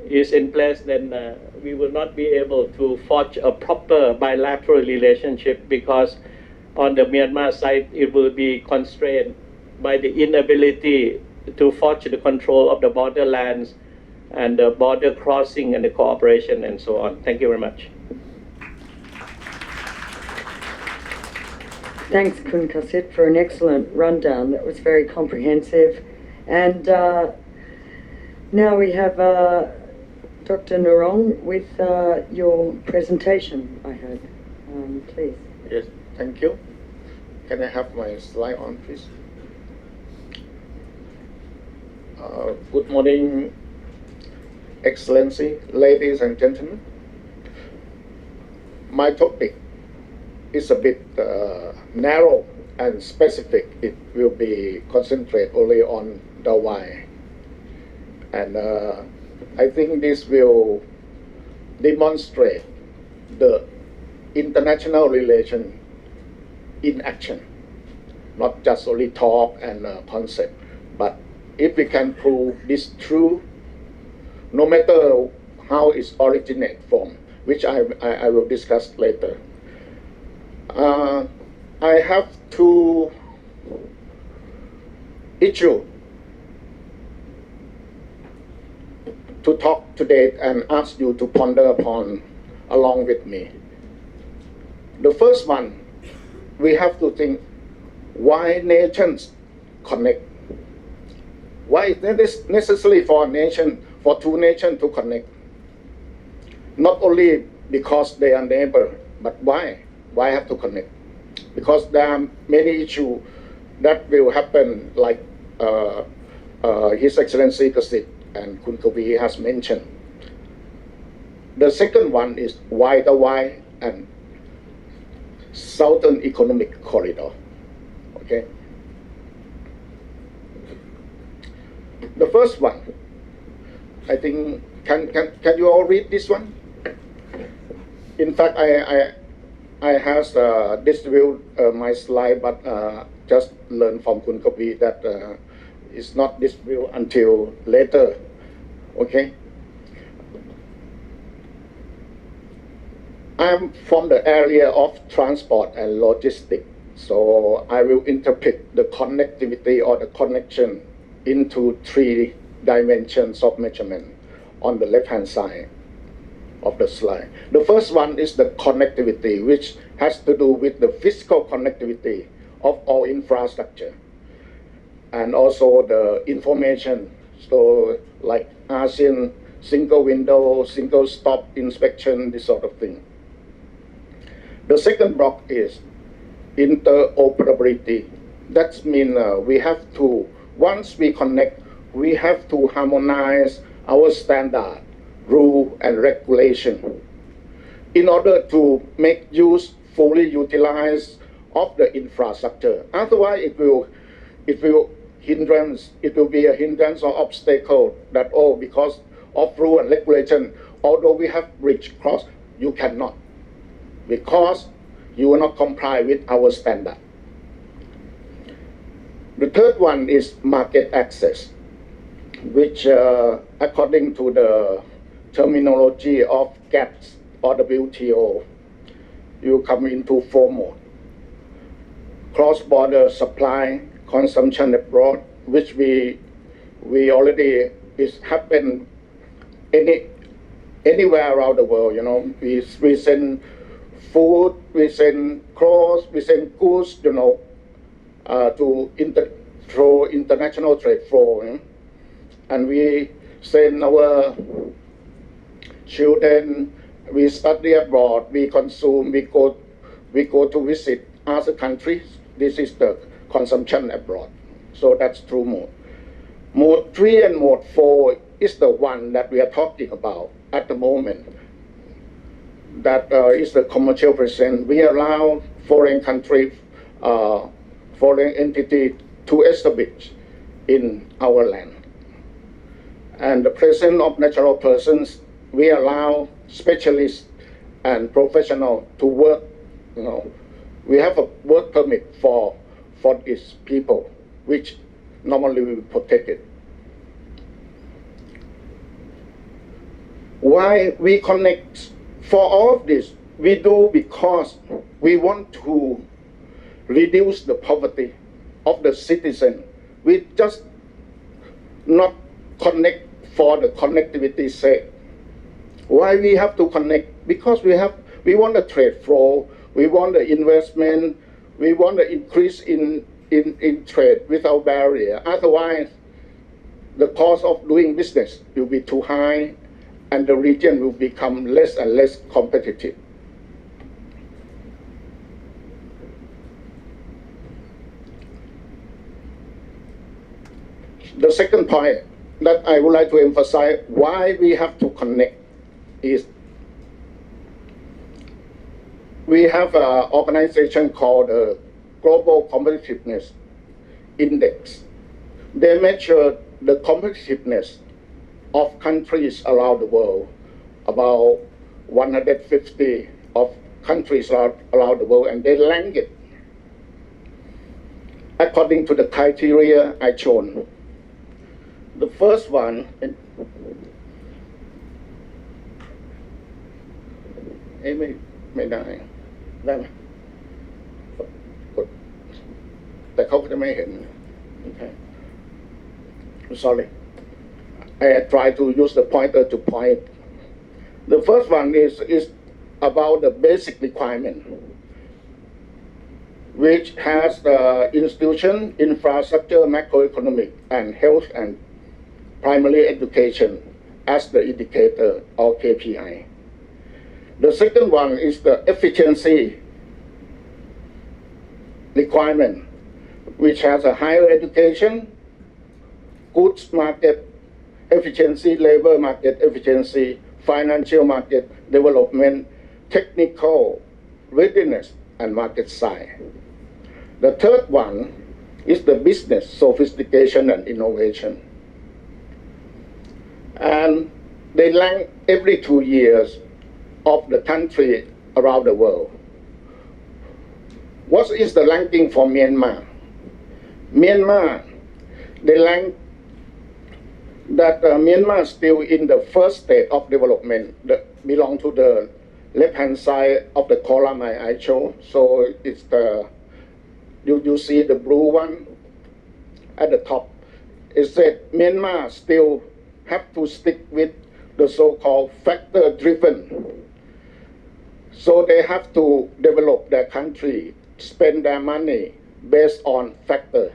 is in place, then we will not be able to forge a proper bilateral relationship, because on the Myanmar side, it will be constrained by the inability to forge the control of the borderlands and the border crossing and the cooperation and so on. Thank you very much. Thanks, Kun Kasit, for an excellent rundown. That was very comprehensive. And now we have Dr. Narong with your presentation, I heard. Please. Yes, thank you. Can I have my slide on, please? Good morning, Excellency, ladies and gentlemen. My topic is a bit narrow and specific. It will be concentrated only on the why. And I think this will demonstrate the international relation in action, not just only talk and concept. But if we can prove this true, no matter how it's originate from, which I will discuss later. I have two issues to talk today and ask you to ponder upon along with me. The first one, we have to think why nations connect. Why is it necessary for a nation, for two nations to connect? Not only because they are neighbor, but why? Why have to connect? Because there are many issues that will happen, like His Excellency Kasit and Kun Kavi has mentioned. The second one is why the why and Southern Economic Corridor. Okay. The first one, I think, can you all read this one? In fact, I have distributed my slide, but just learned from Kun Kavi that it's not distributed until later. Okay. I'm from the area of transport and logistics, so I will interpret the connectivity or the connection into three dimensions of measurement on the left-hand side of the slide. The first one is the connectivity, which has to do with the physical connectivity of all infrastructure, and also the information, so like ASEAN, single window, single stop inspection, this sort of thing. The second block is interoperability. That means we have to, once we connect, we have to harmonize our standard, rule and regulation in order to make use, fully utilize of the infrastructure. Otherwise, it will be a hindrance or obstacle that, oh, because of rule and regulation, although we have bridge cross, you cannot, because you will not comply with our standard. The third one is market access, which according to the terminology of GATS or WTO, you come into four modes: cross-border supply, consumption abroad, which we already is happen anywhere around the world. You know, we send food, we send clothes, we send goods, you know, through international trade flow, and we send our children, we study abroad, we consume, we go to visit other countries. This is the consumption abroad. So that's true mode. Mode 3 and mode 4 is the one that we are talking about at the moment. That is the commercial presence. We allow foreign country, foreign entity to establish in our land. And the presence of natural persons, we allow specialists and professionals to work. You know, we have a work permit for these people, which normally we protect it. Why we connect for all of this? We do because we want to reduce the poverty of the citizen. We just not connect for the connectivity sake. Why we have to connect? Because we want the trade flow, we want the investment, we want the increase in trade without barrier. Otherwise, the cost of doing business will be too high and the region will become less and less competitive. The second point that I would like to emphasize why we have to connect is we have an organization called the Global Competitiveness Index. They measure the competitiveness of countries around the world, about 150 of countries around the world, and they rank it according to the criteria I shown. The first one,ไม่ได้ไหมกดแต่เขาก็จะไม่เห็น Okay. Sorry. I try to use the pointer to point. The first one is about the basic requirement, which has the institution, infrastructure, macroeconomic, and health and primary education as the indicator or KPI. The second one is the efficiency requirement, which has a higher education, goods market efficiency, labor market efficiency, financial market development, technical readiness, and market size. The third one is the business sophistication and innovation. And they rank every 2 years of the country around the world. What is the ranking for Myanmar? Myanmar, they rank that Myanmar is still in the first state of development that belong to the left-hand side of the column I show. So it's the, you see the blue one at the top. It said Myanmar still have to stick with the so-called factor-driven. So they have to develop their country, spend their money based on factor.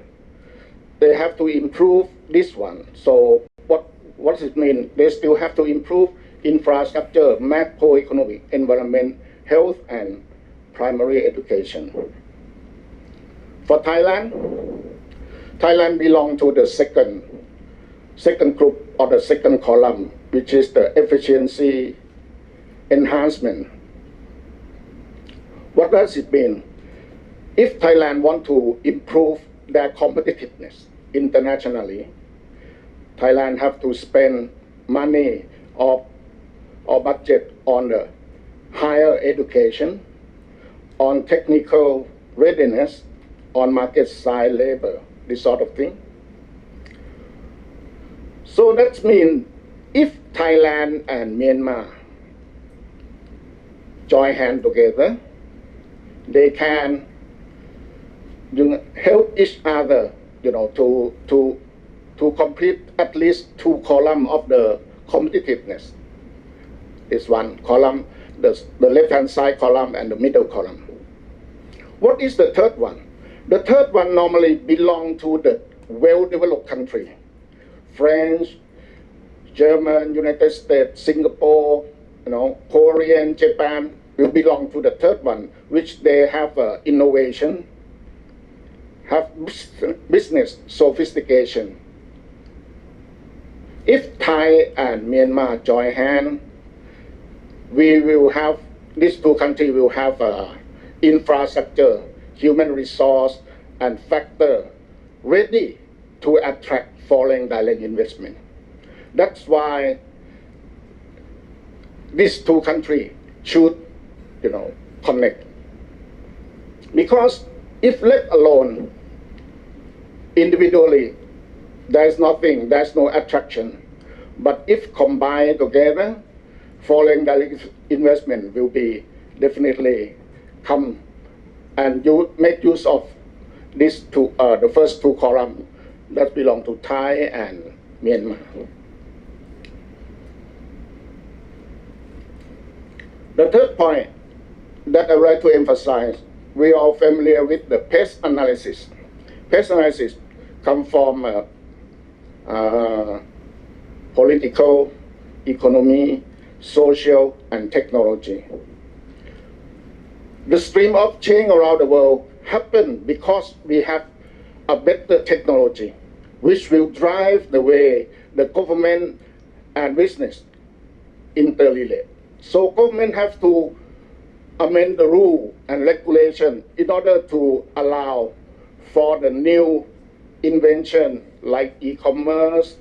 They have to improve this one. So what does it mean? They still have to improve infrastructure, macroeconomic, environment, health, and primary education. For Thailand, Thailand belongs to the second group or the second column, which is the efficiency enhancement. What does it mean? If Thailand want to improve their competitiveness internationally, Thailand have to spend money or budget on the higher education, on technical readiness, on market side labor, this sort of thing. So that means if Thailand and Myanmar join hands together, they can help each other, to complete at least 2 columns of the competitiveness. This one column, the left-hand side column and the middle column. What is the third one? The third one normally belongs to the well-developed country. French, German, United States, Singapore, Korean, Japan will belong to the third one, which they have innovation, have business sophistication. If Thai and Myanmar join hands, we will have, these 2 countries will have infrastructure, human resource, and factor ready to attract foreign direct investment. That's why these 2 countries should, connect. Because if left alone, individually, there's nothing, there's no attraction. But if combined together, foreign direct investment will be definitely come, and you make use of these two, the first two columns that belong to Thai and Myanmar. The third point that I would like to emphasize, we are familiar with the pest analysis. Pest analysis come from political, economy, social, and technology. The stream of change around the world happen because we have a better technology, which will drive the way the government and business interrelate. So government have to amend the rule and regulation in order to allow for the new invention like e-commerce,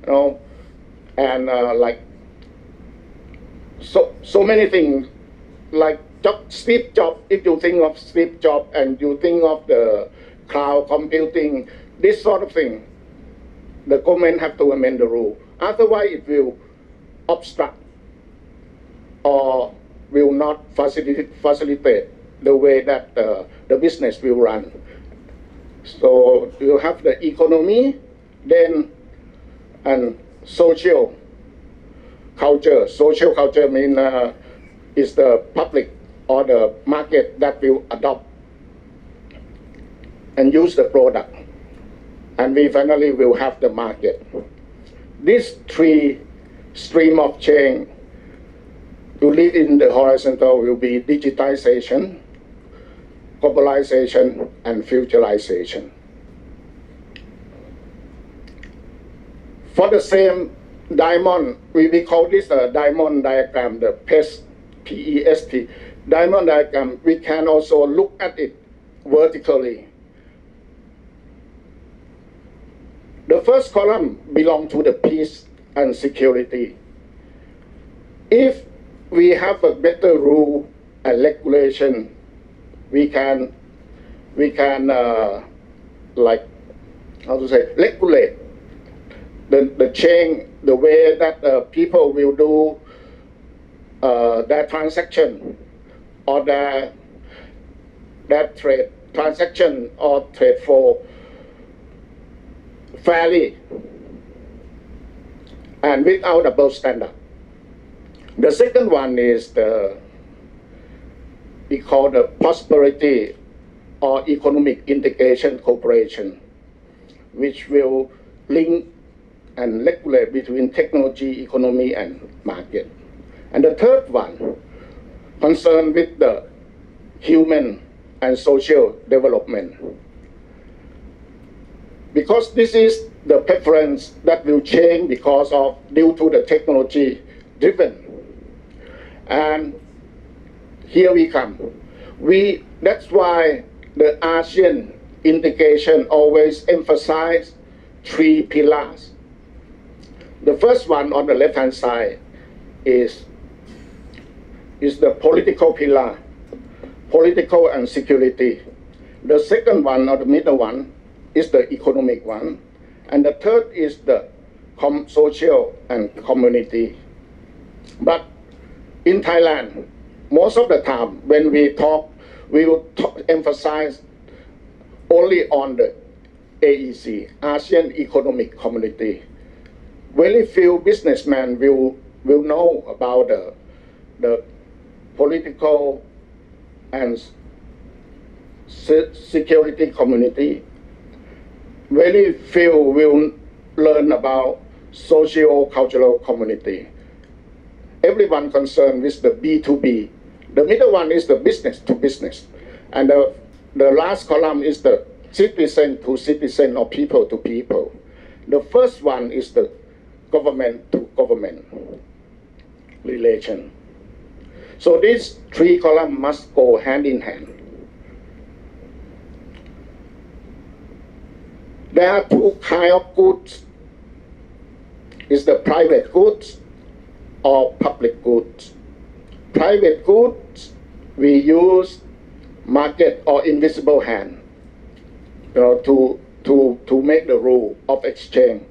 you know, and like so many things like Steve Jobs. If you think of Steve Jobs and you think of the cloud computing, this sort of thing, the government have to amend the rule. Otherwise, it will obstruct or will not facilitate the way that the business will run. So you have the economy, then and social culture. Social culture means is the public or the market that will adopt and use the product. And we finally will have the market. These three stream of change to lead in the horizontal will be digitization, globalization, and futurization. For the same diamond, we call this a diamond diagram, the PEST, P-E-S-T. Diamond diagram, we can also look at it vertically. The first column belongs to the peace and security. If we have a better rule and regulation, we can like, how to say, regulate the change, the way that people will do their transaction or their trade transaction or trade for fairly and without double standard. The second one is we call the prosperity or economic integration cooperation, which will link and regulate between technology, economy, and market. And the third one concerned with the human and social development. Because this is the preference that will change because of due to the technology driven. And here we come. That's why the ASEAN integration always emphasize three pillars. The first one on the left-hand side is the political pillar, political and security. The second one, or the middle one, is the economic one. And the third is the social and community. But in Thailand, most of the time when we talk, we will emphasize only on the AEC, ASEAN Economic Community. Very few businessmen will know about the political and security community. Very few will learn about socio-cultural community. Everyone concerned with the B2B. The middle one is the business to business. And the last column is the citizen to citizen or people to people. The first one is the government to government relation. So these three columns must go hand in hand. There are two kinds of goods. Is the private goods or public goods. Private goods, we use market or invisible hand, you know, to make the rule of exchange.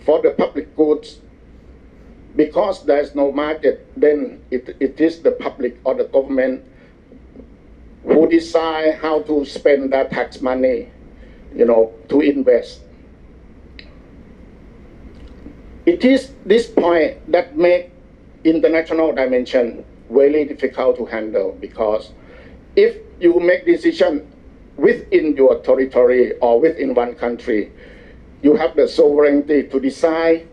For the public goods, Because there's no market, then it is the public or the government who decide how to spend that tax money, to invest. It is this point that make international dimension very difficult to handle, because if you make decision within your territory or within one country, you have the sovereignty to decide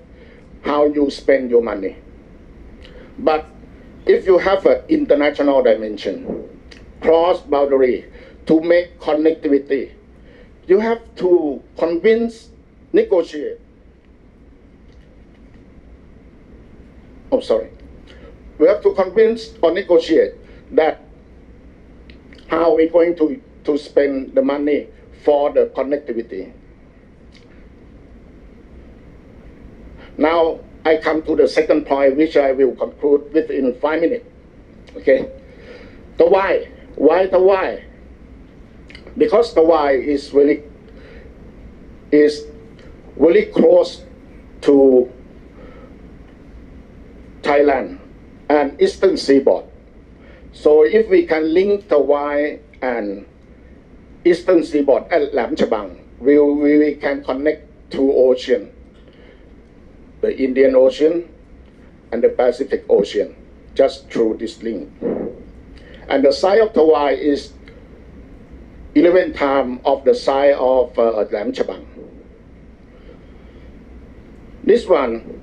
how you spend your money. But if you have an international dimension, cross-boundary, to make connectivity, you have to convince, negotiate. We have to convince or negotiate that how we're going to spend the money for the connectivity. Now, I come to the second point, which I will conclude within 5 minutes. Okay? The why. Why the why? Because the why is very close to Thailand and Eastern Seaboard. So if we can link the why and Eastern Seaboard at Lam Chabang, we can connect two oceans, the Indian Ocean and the Pacific Ocean, just through this link. And the size of Tawai is 11 times of the size of Lam Chabang. This one,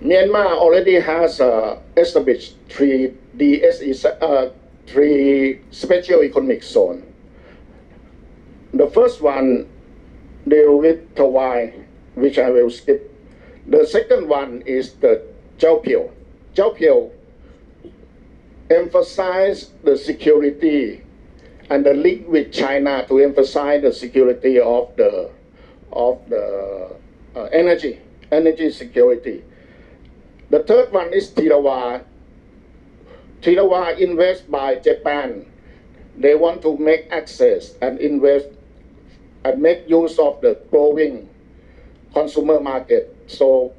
Myanmar already has established three special economic zones. The first one deal with Tawai, which I will skip. The second one is the Jiaopiao. Jiaopiao emphasize the security and the link with China to emphasize the security of the energy security. The third one is Tirawa. Tirawa invest by Japan. They want to make access and invest and make use of the growing consumer market. So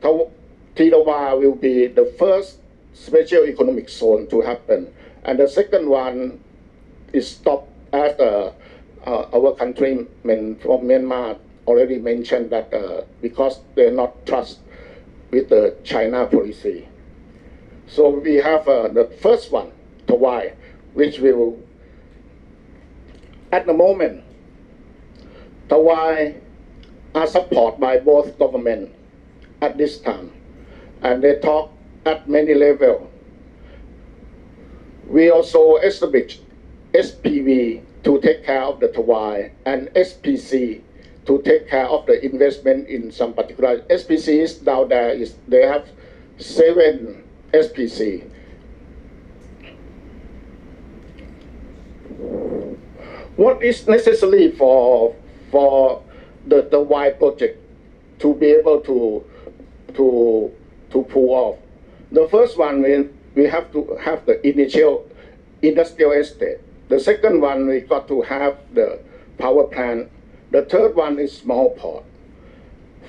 Tirawa will be the first special economic zone to happen. And the second one is stopped as our countrymen from Myanmar already mentioned that because they're not trust with the China policy. So we have the first one, Tawai, which will, at the moment, Tawai are supported by both governments at this time, and they talk at many levels. We also established SPV to take care of the Tawai and SPC to take care of the investment in some particular SPCs. Down there they have 7 SPC. What is necessary for the Y project to be able to pull off? The first one, we have to have the initial industrial estate. The second one, we got to have the power plant. The third one is small port.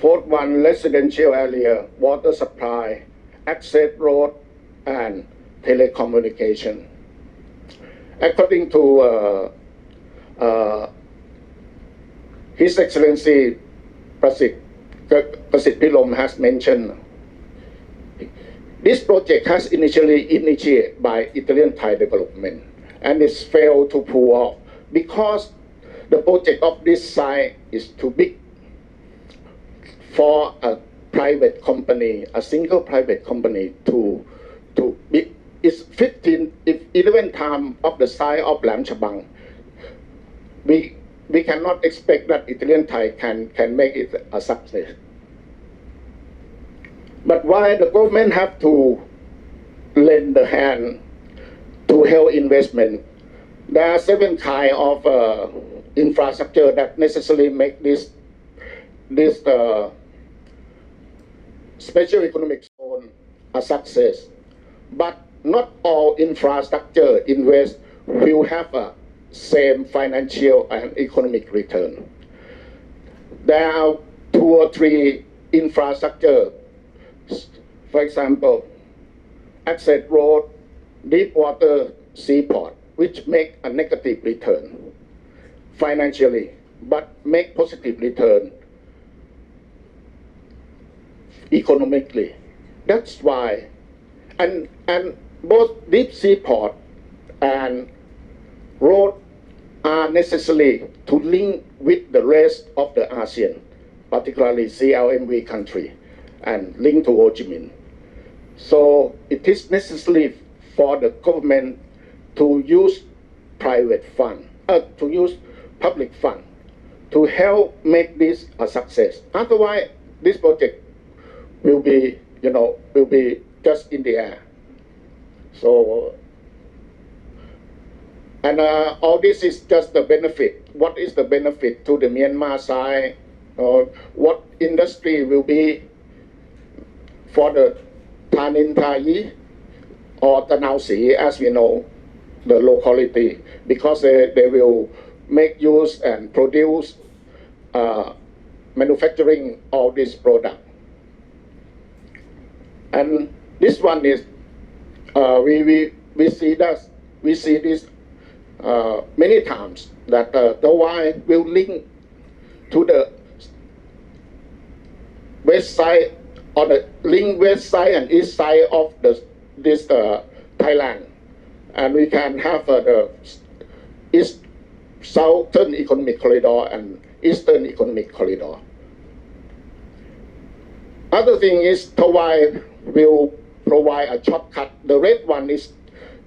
Fourth one, residential area, water supply, access road, and telecommunication. According to His Excellency Prasit Pilom has mentioned, this project has initially initiated by Italian Thai development and it's failed to pull off because the project of this size is too big for a private company, a single private company to be. It's 11 times of the size of Lam Chabang. We cannot expect that Italian Thai can make it a success. But why the government have to lend a hand to help investment? There are 7 kinds of infrastructure that necessarily make this special economic zone a success. But not all infrastructure invest will have a same financial and economic return. There are 2 or 3 infrastructure For example, access road, deep water seaport, which make a negative return financially, but make positive return economically. That's why, and both deep seaport and road are necessary to link with the rest of the ASEAN, particularly CLMV country, and link to Ho Chi Minh. So it is necessary for the government to use private fund, to use public fund to help make this a success. Otherwise, this project will be, will be just in the air. So, and all this is just the benefit. What is the benefit to the Myanmar side? What industry will be for the Thanin Thai or Tanao Si, as we know, the locality, because they will make use and produce manufacturing all this product. And this one is we see this many times, that the wine will link to the west side, or the link west side and east side of this Thailand, and we can have the east southern economic corridor and eastern economic corridor. Other thing is Tawai will provide a shortcut. The red one is,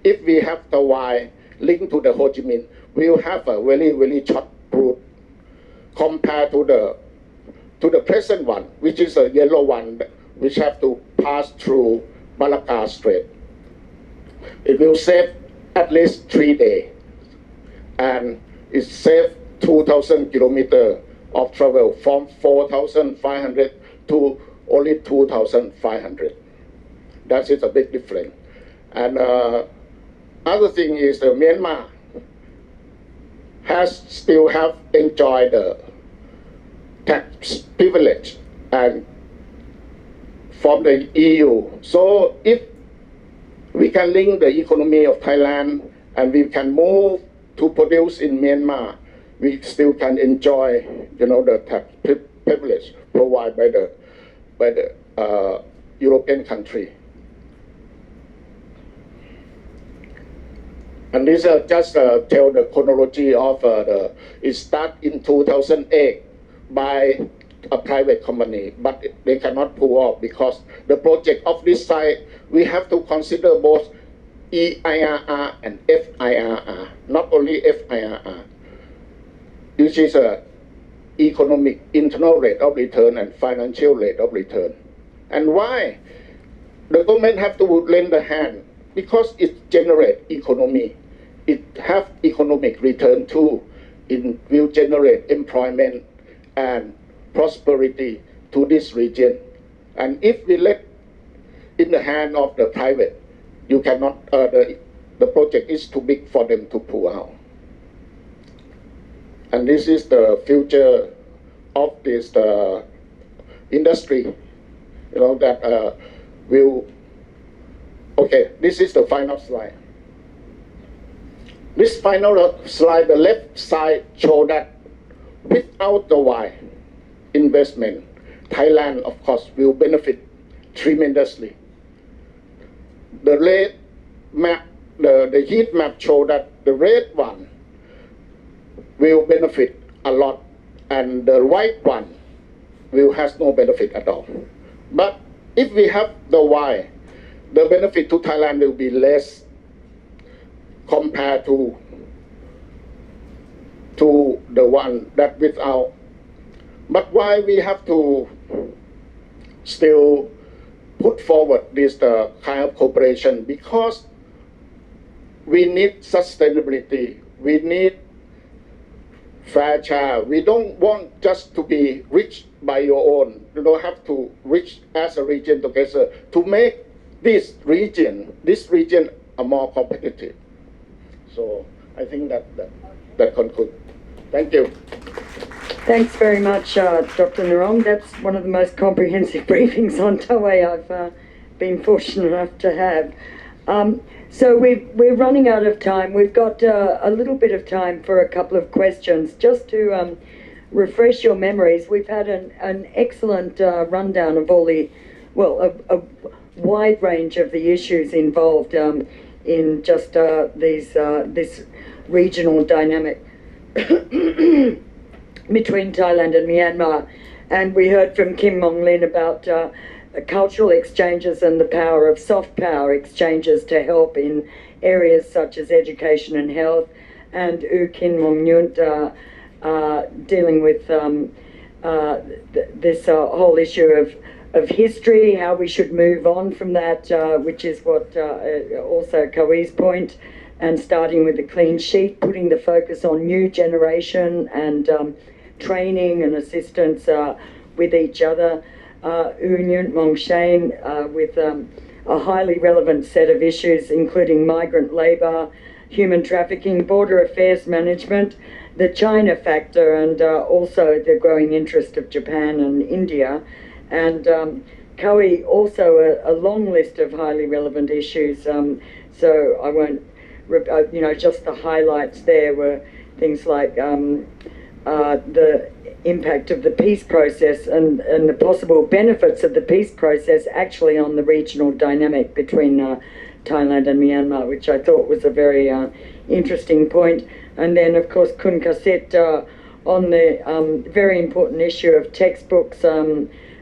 if we have Tawai linked to the Ho Chi Minh, we will have a very short route compared to the present one, which is a yellow one, which have to pass through Malacca Strait. It will save at least 3 days, and it saves 2,000 kilometers of travel from 4,500 to only 2,500. That is a big difference. And other thing is Myanmar still have enjoyed the tax privilege and from the EU. So if we can link the economy of Thailand and we can move to produce in Myanmar, we still can enjoy, the tax privilege provided by the European country. And this just tell the chronology of it start in 2008 by a private company, but they cannot pull off because the project of this site, we have to consider both EIRR and FIRR, not only FIRR. This is a economic internal rate of return and financial rate of return. And why? The government have to lend a hand because it generates economy. It have economic return too. It will generate employment and prosperity to this region. And if we let in the hand of the private, you cannot, the project is too big for them to pull out. And this is the future of this industry, that will, okay, this is the final slide. This final slide, the left side show that without the Y investment, Thailand, of course, will benefit tremendously. The red map, the heat map show that the red one will benefit a lot, and the white one will has no benefit at all. But if we have the Y, the benefit to Thailand will be less compared to the one that without. But why we have to still put forward this kind of cooperation? Because we need sustainability, we need fair share. We don't want just to be rich by your own. You don't have to rich as a region together to make this region a more competitive. So I think that concludes. Thank you. Thanks very much, Dr. Narong. That's one of the most comprehensive briefings on Tawai I've been fortunate enough to have. So we're running out of time. We've got a little bit of time for a couple of questions. Just to refresh your memories, we've had an excellent rundown of all the, well, a wide range of the issues involved in just this regional dynamic between Thailand and Myanmar. And we heard from Kim Mong Lin about cultural exchanges and the power of soft power exchanges to help in areas such as education and health, and U Kin Mong Nyunt dealing with this whole issue of history, how we should move on from that, which is what also Kawi's point, and starting with the clean sheet, putting the focus on new generation and training and assistance with each other. U Nyunt Mong Shane with a highly relevant set of issues, including migrant labour, human trafficking, border affairs management, the China factor, and also the growing interest of Japan and India. And Kawi also a long list of highly relevant issues, so I won't, just the highlights there were things like the impact of the peace process and the possible benefits of the peace process actually on the regional dynamic between Thailand and Myanmar, which I thought was a very interesting point. And then, of course, Kun Kasit on the very important issue of textbooks,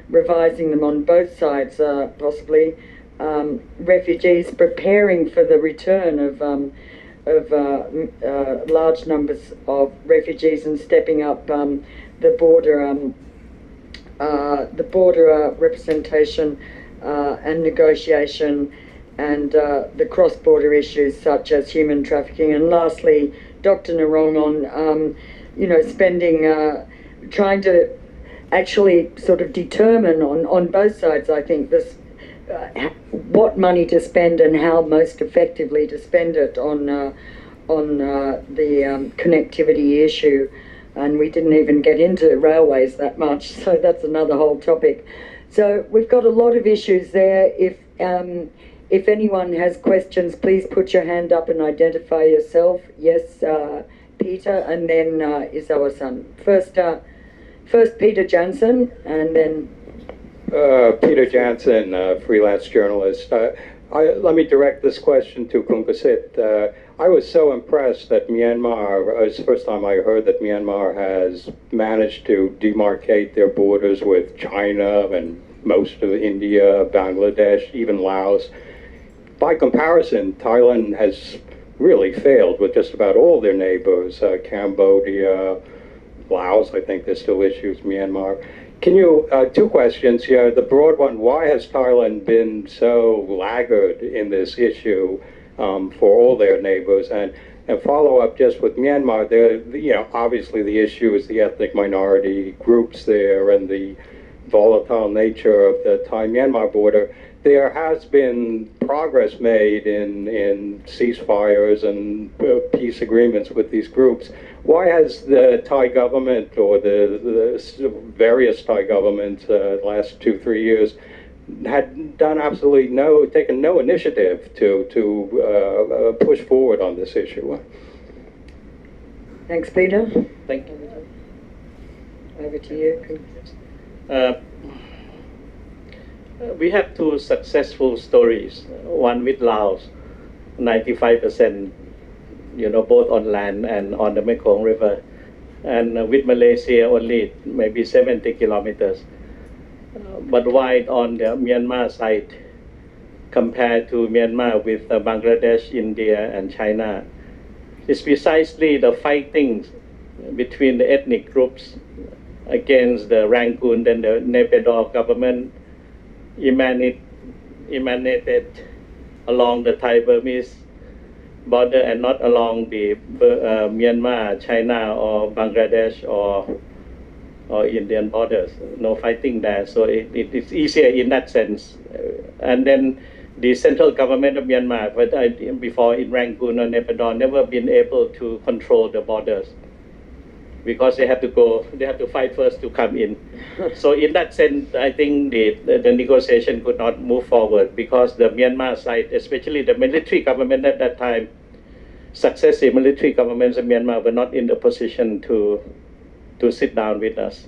revising them on both sides, possibly. Refugees preparing for the return of large numbers of refugees and stepping up the border representation and negotiation, and the cross-border issues such as human trafficking. And lastly, Dr. Narong on spending, trying to actually sort of determine on both sides, I think, this what money to spend and how most effectively to spend it on the connectivity issue. And we didn't even get into railways that much, so that's another whole topic. So we've got a lot of issues there. If anyone has questions, please put your hand up and identify yourself. Yes, Peter, and then Isawa-san. First Peter Jansen, and then... Peter Jansen, freelance journalist. Let me direct this question to Kun Kasit. I was so impressed that Myanmar, it's the first time I heard that Myanmar has managed to demarcate their borders with China and most of India, Bangladesh, even Laos. By comparison, Thailand has really failed with just about all their neighbors, Cambodia, Laos, I think there's still issues, Myanmar. Can you, two questions here. The broad one, why has Thailand been so laggard in this issue for all their neighbors? And follow up just with Myanmar, there, obviously the issue is the ethnic minority groups there and the volatile nature of the Thai-Myanmar border. There has been progress made in ceasefires and peace agreements with these groups. Why has the Thai government or the various Thai governments last 2-3 years had done absolutely taken no initiative to push forward on this issue? Thanks, Peter. Thank you. Over to you. We have two successful stories. One with Laos, 95%, both on land and on the Mekong River, and with Malaysia only maybe 70 kilometers. But wide on the Myanmar side, compared to Myanmar with Bangladesh, India, and China, is precisely the fighting between the ethnic groups against the Rangoon and the Naypyidaw government emanated along the Thai-Burmese border and not along the Myanmar, China, or Bangladesh or Indian borders. No fighting there, so it is easier in that sense. And then the central government of Myanmar, but before in Rangoon or Naypyidaw, never been able to control the borders because they have to fight first to come in. So in that sense, I think the negotiation could not move forward because the Myanmar side, especially the military government at that time, successive military governments in Myanmar were not in the position to sit down with us.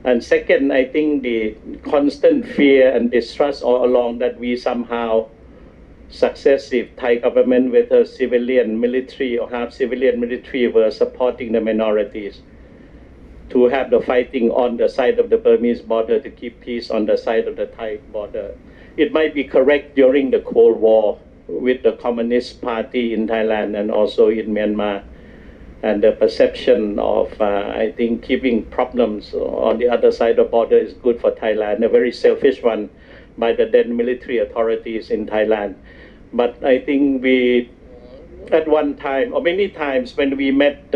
And second, I think the constant fear and distrust all along that we somehow successive Thai government with a civilian military or half civilian military were supporting the minorities to have the fighting on the side of the Burmese border to keep peace on the side of the Thai border. It might be correct during the Cold War with the Communist Party in Thailand and also in Myanmar, and the perception of, I think, keeping problems on the other side of the border is good for Thailand, a very selfish one by the then military authorities in Thailand. But I think we, at one time, or many times when we met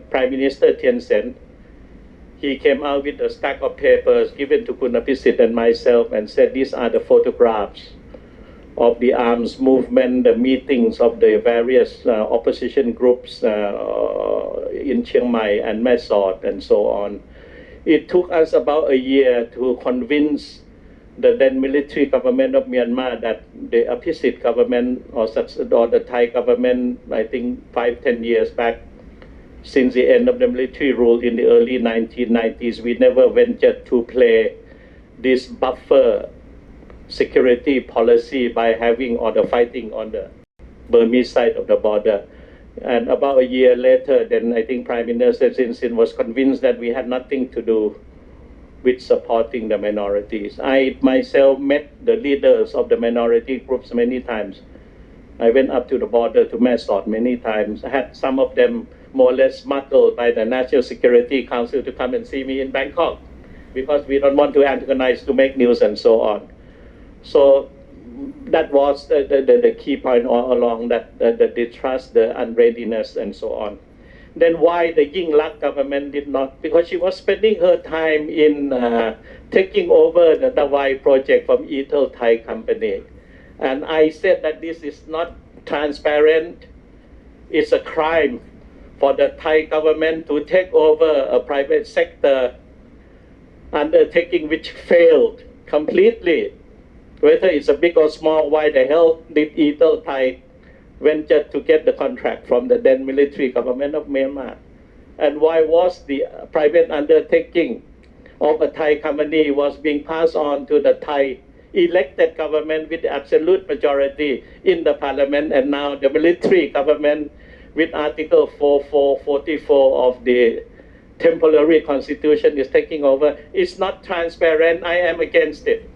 Prime Minister Thein Sein, he came out with a stack of papers given to Kun Apisit and myself and said, these are the photographs of the arms movement, the meetings of the various opposition groups in Chiang Mai and Mae Sot and so on. It took us about a year to convince the then military government of Myanmar that the Apisit government or the Thai government, I think 5-10 years back, since the end of the military rule in the early 1990s, we never ventured to play this buffer security policy by having or the fighting on the Burmese side of the border. And about a year later, then I think Prime Minister Thein Sein was convinced that we had nothing to do with supporting the minorities. I myself met the leaders of the minority groups many times. I went up to the border to Mae Sot many times. I had some of them more or less smuggled by the National Security Council to come and see me in Bangkok because we don't want to antagonize, to make news and so on. So that was the key point all along, that the distrust, the unreadiness and so on. Then why the Yingluck government did not, because she was spending her time in taking over the Dawai project from Ethel Thai Company. And I said that this is not transparent. It's a crime for the Thai government to take over a private sector undertaking which failed completely. Whether it's a big or small, why the hell did Ethel Thai venture to get the contract from the then military government of Myanmar? And why was the private undertaking of a Thai company was being passed on to the Thai elected government with absolute majority in the parliament, and now the military government with Article 4444 of the temporary constitution is taking over? It's not transparent. I am against it.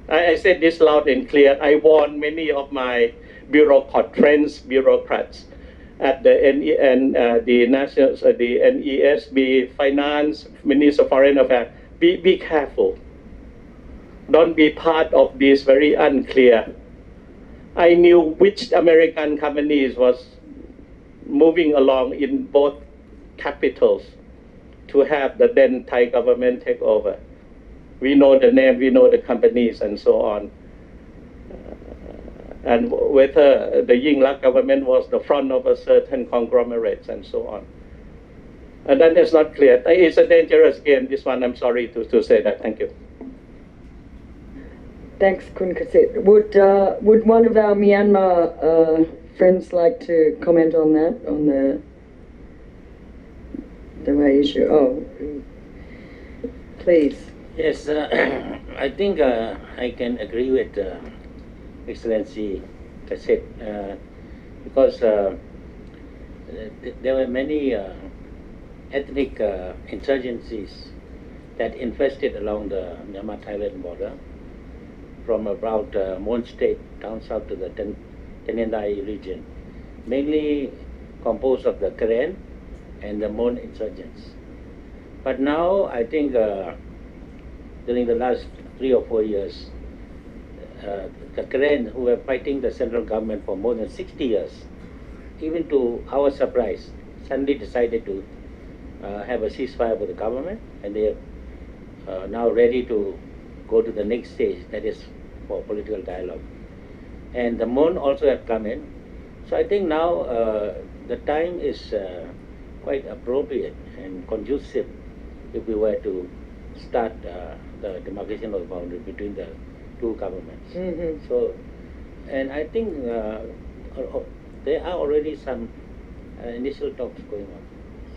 I said this loud and clear. I warned many of my bureaucrats at the the NESB, Finance, Minister of Foreign Affairs. Be careful. Don't be part of this very unclear. I knew which American companies was moving along in both capitals to have the then Thai government take over. We know the name, we know the companies and so on. And whether the Yingluck government was the front of a certain conglomerates and so on. And that is not clear. It's a dangerous game, this one. I'm sorry to say that. Thank you. Thanks, Kun Kasit. Would one of our Myanmar friends like to comment on that, on the way issue? Oh, please. Yes, I think I can agree with Excellency Kasit because there were many ethnic insurgencies that infested along the Myanmar-Thailand border, from about Mon State down south to the Ten Dai region, mainly composed of the Karen and the Mon insurgents. But now I think during the last 3 or 4 years, the Karen, who were fighting the central government for more than 60 years, even to our surprise, suddenly decided to have a ceasefire with the government, and they are now ready to go to the next stage, that is for political dialogue. And the Mon also have come in. So I think now the time is quite appropriate and conducive if we were to start the demarcation of the boundary between the two governments. Mm-hmm. So, and I think there are already some initial talks going on.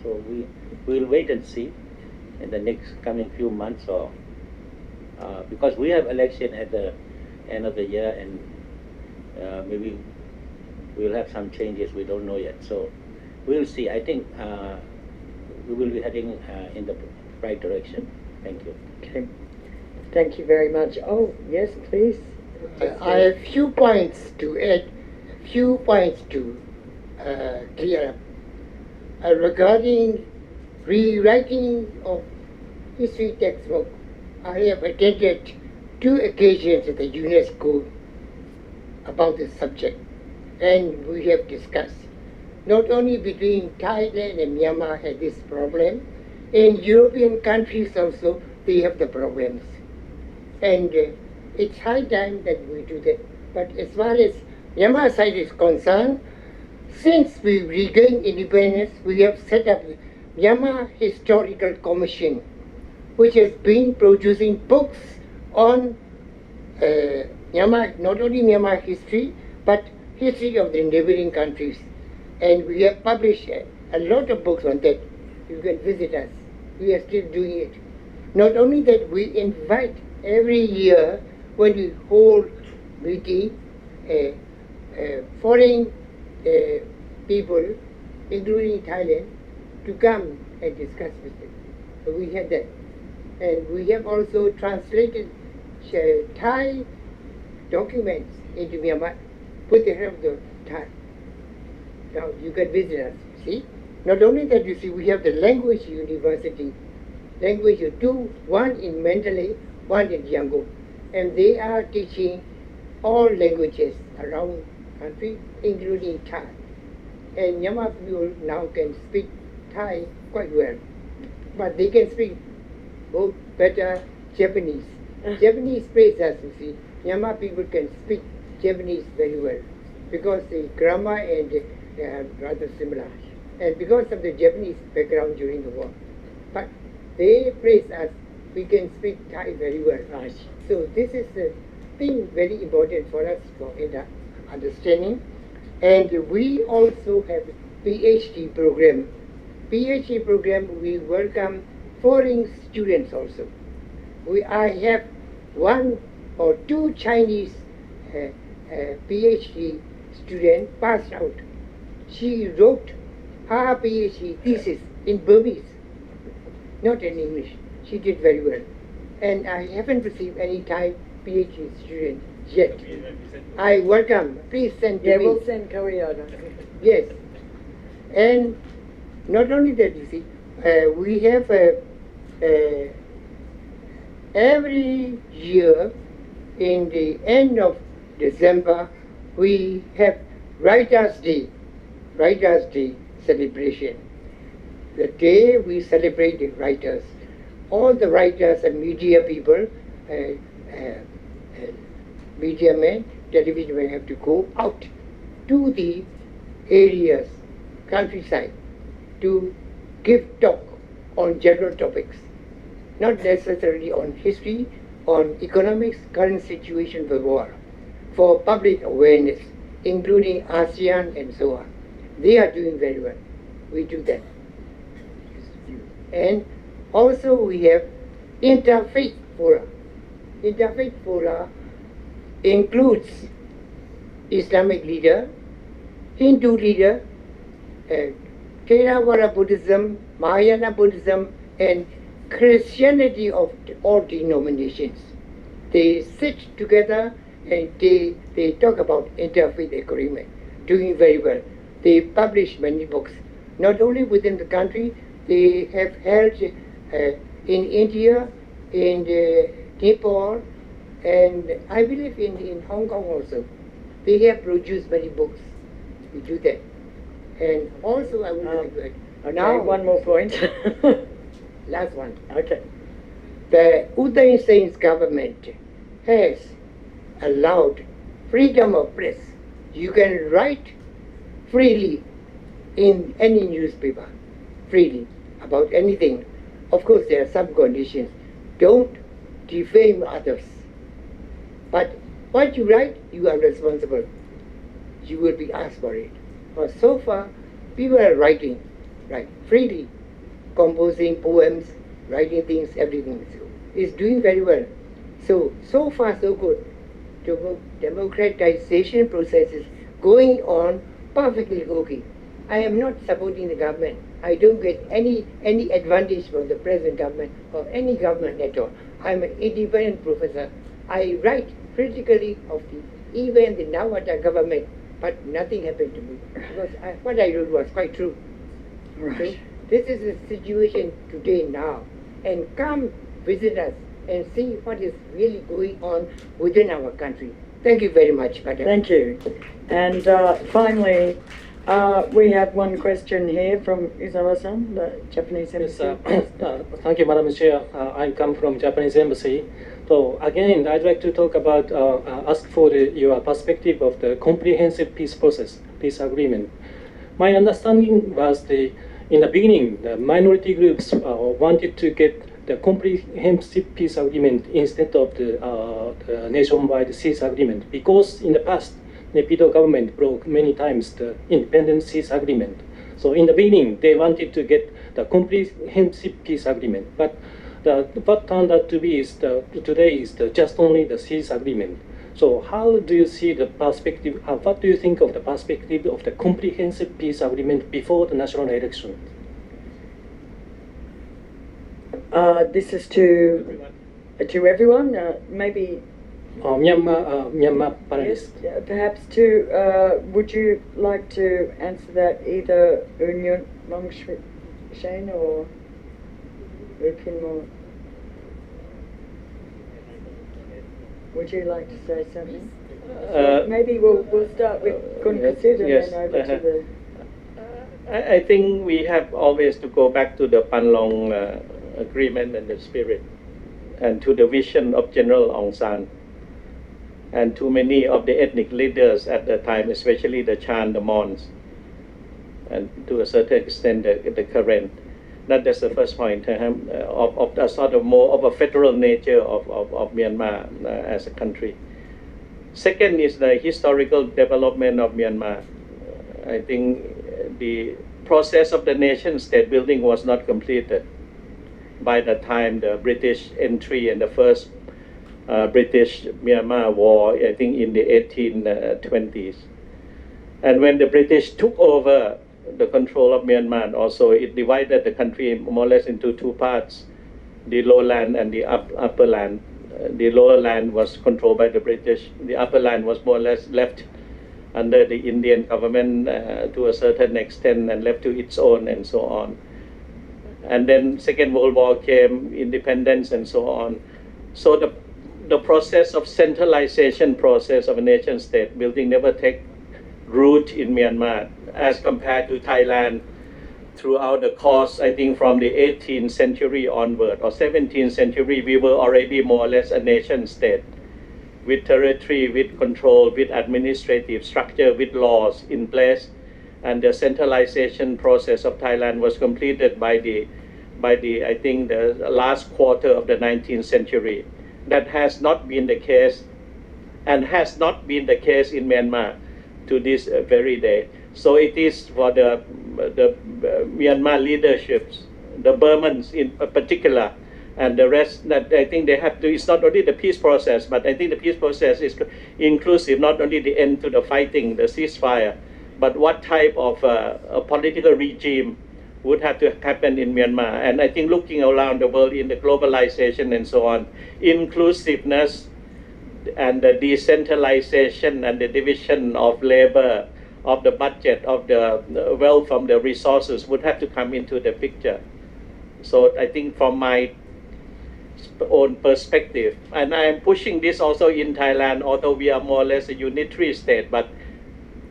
So we will wait and see in the next coming few months, or because we have election at the end of the year, and maybe we'll have some changes. We don't know yet. So we'll see. I think we will be heading in the right direction. Thank you. Okay. Thank you very much. Oh, yes, please. I have few points to add, few points to clear up. Regarding rewriting of history textbook, I have attended 2 occasions at the UNESCO about this subject, and we have discussed. Not only between Thailand and Myanmar had this problem, in European countries also they have the problems. And it's high time that we do that. But as far as Myanmar side is concerned, since we regained independence, we have set up the Myanmar Historical Commission, which has been producing books on Myanmar, not only Myanmar history, but history of the neighboring countries. And we have published a lot of books on that. You can visit us. We are still doing it. Not only that, we invite every year when we hold meeting, foreign people, including Thailand, to come and discuss with them. So we had that. And we have also translated Thai documents into Myanmar, put the help of the Thai. Now you can visit us, see? Not only that, you see, we have the language university, language 2, one in Mandalay, one in Yangon. And they are teaching all languages around the country, including Thai. And Myanmar people now can speak Thai quite well. But they can speak both better Japanese. Japanese praise us, you see. Myanmar people can speak Japanese very well because the grammar and they are rather similar. And because of the Japanese background during the war. But they praise us, we can speak Thai very well. Right. So this is a thing very important for us for understanding. And we also have PhD program. PhD program, we welcome foreign students also. I have 1 or 2 Chinese PhD student passed out. She wrote her PhD thesis in Burmese, not in English. She did very well. And I haven't received any Thai PhD student yet. I welcome. Please send to me. We'll send Koreana. Yes. And not only that, you see, we have every year in the end of December, we have Writers' Day celebration. The day we celebrate the writers. All the writers and media people, media men, television men have to go out to the areas, countryside, to give talk on general topics, not necessarily on history, on economics, current situation of the world, for public awareness, including ASEAN and so on. They are doing very well. We do that. And also we have interfaith fora. Interfaith fora includes Islamic leader, Hindu leader, Theravada Buddhism, Mahayana Buddhism, and Christianity of all denominations. They sit together and they talk about interfaith agreement, doing very well. They publish many books, not only within the country. They have held in India, in Nepal, and I believe in Hong Kong also. They have produced many books. We do that. And also I would like to add. Okay, Now, one more point. last one. Okay. The Uday Sin's government has allowed freedom of press. You can write freely in any newspaper. freely about anything. Of course, there are some conditions. Don't defame others. But what you write, you are responsible. You will be asked for it. But so far, people are writing, right, freely, composing poems, writing things, everything is doing very well. So far so good. Democratization process is going on perfectly okay. I am not supporting the government. I don't get any advantage from the present government or any government at all. I'm an independent professor. I write critically of even the Nawata government, but nothing happened to me because what I wrote was quite true. Right. So this is the situation today now, and come visit us and see what is really going on within our country. Thank you very much, Madam. Thank you. And finally, we have one question here from Izawa-san, the Japanese embassy. Thank you, Madam Chair. I come from Japanese embassy. So again, I'd like to talk about, ask for your perspective of the comprehensive peace process, peace agreement. My understanding was in the beginning, the minority groups wanted to get the comprehensive peace agreement instead of the nationwide cease agreement, because in the past, Naypyidaw government broke many times the independent cease agreement. So in the beginning, they wanted to get the comprehensive peace agreement, but what turned out to be is today is just only the cease agreement. So how do you see the perspective, what do you think of the perspective of the comprehensive peace agreement before the national election? This is to everyone, maybe. Myanmar panelists. Yes, perhaps would you like to answer that, either Unyon Longshan or Ukinmo? Would you like to say something? Maybe we'll start with Kunkasit and yes, then over to the... I think we have always to go back to the Panlong agreement and the spirit, and to the vision of General Aung San, and to many of the ethnic leaders at the time, especially the Chan, the Mons, and to a certain extent the current. That's the first point of a sort of more of a federal nature of Myanmar as a country. Second is the historical development of Myanmar. I think the process of the nation state building was not completed by the time the British entry and the first British-Myanmar war, I think in the 1820s. And when the British took over the control of Myanmar, also it divided the country more or less into two parts, the lowland and the upper land. The lower land was controlled by the British. The upper land was more or less left under the Indian government to a certain extent, and left to its own, and so on. And then Second World War came, independence and so on. So the process of centralization process of a nation state building never take root in Myanmar as compared to Thailand throughout the course, I think from the 18th century onward or 17th century, we were already more or less a nation state with territory, with control, with administrative structure, with laws in place. And the centralization process of Thailand was completed by the I think the last quarter of the 19th century. That has not been the case, and has not been the case in Myanmar to this very day. So it is for the Myanmar leaderships, the Burmans in particular, and the rest, that I think they have to, it's not only the peace process, but I think the peace process is inclusive, not only the end to the fighting, the ceasefire, but what type of a political regime would have to happen in Myanmar. And I think looking around the world in the globalization and so on, inclusiveness and the decentralization and the division of labor, of the budget, of the wealth, from the resources would have to come into the picture. So I think from my own perspective, and I am pushing this also in Thailand, although we are more or less a unitary state, but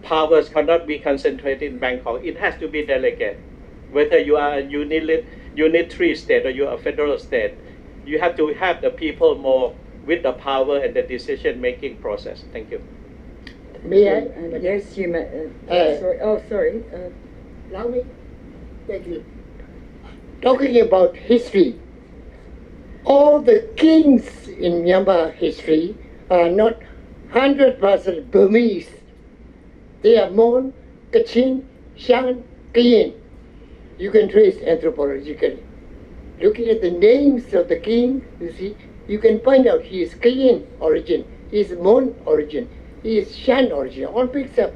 powers cannot be concentrated in Bangkok. It has to be delegate. Whether you are a unitary state or you are a federal state, you have to have the people more with the power and the decision-making process. Thank you. May I? Yes, you may. Sorry. Allow me. Thank you. talking about history, all the kings in Myanmar history are not 100% Burmese. They are Mon, Kachin, Shan, Kayin. You can trace anthropologically. Looking at the names of the king, you see, you can find out he is Kayin origin, he is Mon origin, he is Shan origin, all picks up.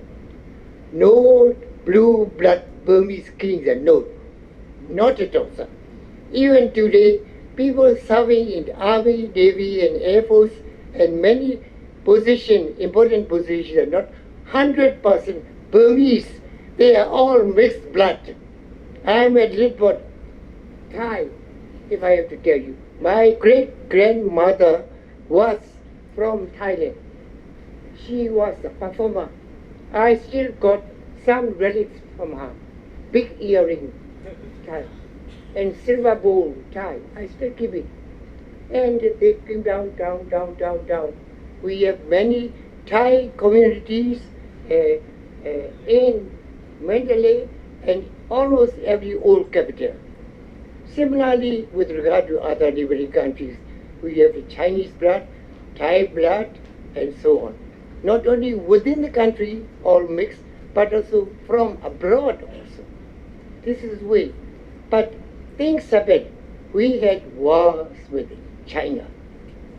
No blue blood Burmese kings are known. Not at all, sir. Even today, people serving in the army, navy, and air force, and many positions, important positions, are not 100% Burmese. They are all mixed blood. I am a little bit Thai, if I have to tell you. My great-grandmother was from Thailand. She was a performer. I still got some relics from her. Big earring, Thai, and silver bowl, Thai. I still keep it. And they came down, down, down, down, down. We have many Thai communities in Mandalay and almost every old capital. Similarly, with regard to other neighboring countries, we have the Chinese blood, Thai blood, and so on. Not only within the country, all mixed, but also from abroad also. This is the way. But things happened. We had wars with China.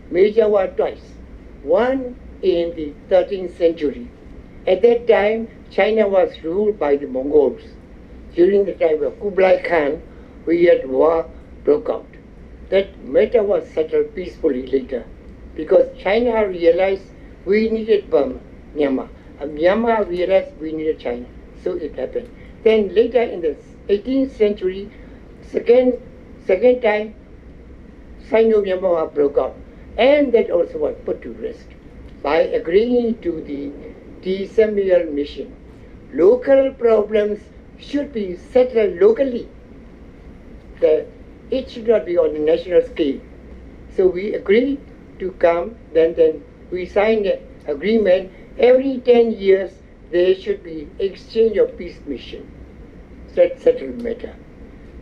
Major war twice. One in the 13th century. At that time, China was ruled by the Mongols. During the time of Kublai Khan, we had war broke out. That matter was settled peacefully later because China realized we needed Burma, Myanmar. And Myanmar realized we needed China. So it happened. Then later in the 18th century, second time, Sino-Myanmar War broke out. And that also was put to rest by agreeing to the decennial mission. Local problems should be settled locally. It should not be on a national scale. So we agreed to come, then we signed an agreement. Every 10 years there should be exchange of peace mission. That settled matter.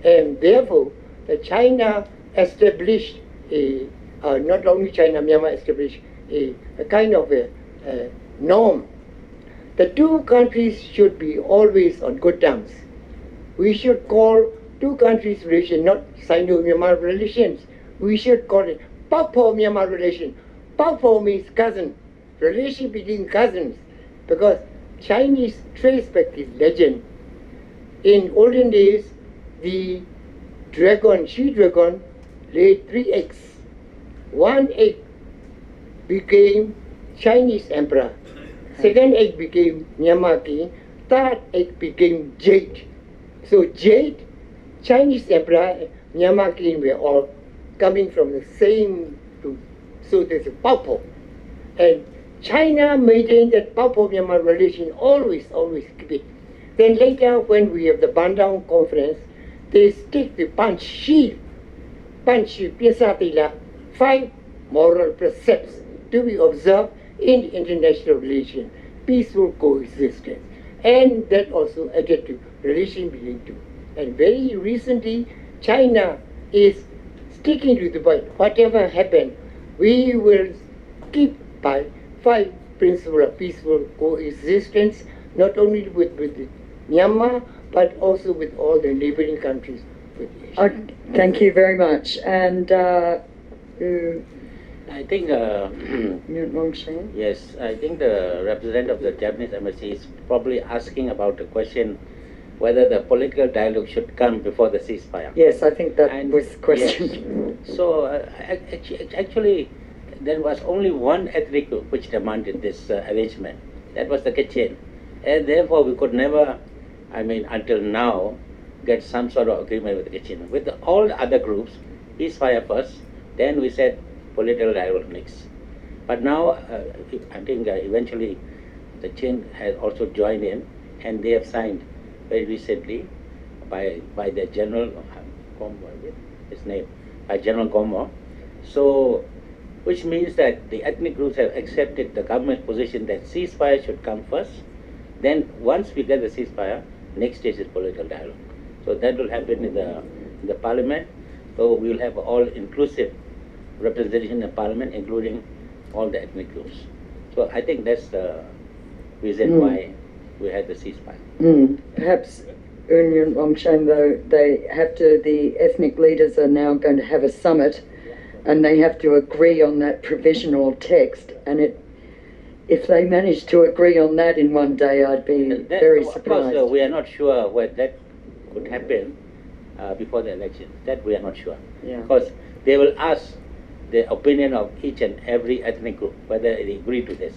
And therefore, China established not only China, Myanmar established a kind of a norm. The two countries should be always on good terms. We should call two countries' relation not Sino-Myanmar relations. We should call it Pakpo-Myanmar relation. Pakpo means cousin, relation between cousins, because Chinese trace back the legend. In olden days, the dragon, she-dragon, laid 3 eggs. One egg became Chinese emperor. Second egg became Myanmar king. Third egg became Jade. So Jade, Chinese emperor, Myanmar king were all coming from the same root. So there's a Pakpo. And China maintained that Pakpo-Myanmar relation always keep it. Then later, when we have the Bandung conference, they stick the Panchi, Piasatila, 5 moral precepts to be observed in international relations, peaceful coexistence. And that also added to relation between two. And very recently, China is sticking to the point. Whatever happened, we will keep by 5 principles of peaceful coexistence, not only with Myanmar, but also with all the neighboring countries. Thank you very much. And I think, yes, I think the representative of the Japanese embassy is probably asking about the question whether the political dialogue should come before the ceasefire. Yes, I think that was the question. Yes. So actually, there was only one ethnic group which demanded this arrangement. That was the Kachin. And therefore, we could never, until now, get some sort of agreement with the Kachin. With all the other groups, ceasefire first, then we said political dialogue next. But now, I think eventually the Chin has also joined in, and they have signed very recently by the General his name, by General Gomo. So, which means that the ethnic groups have accepted the government's position that ceasefire should come first. Then once we get the ceasefire, next stage is political dialogue. So that will happen in the in the parliament, so we will have all-inclusive representation in the parliament, including all the ethnic groups. So I think that's the reason why we had the ceasefire. Perhaps, Union Wangchang, though, the ethnic leaders are now going to have a summit, and they have to agree on that provisional text, and if they manage to agree on that in one day, I'd be very surprised. Of course, we are not sure when that could happen before the election. That we are not sure. Yeah. Because they will ask the opinion of each and every ethnic group whether they agree to this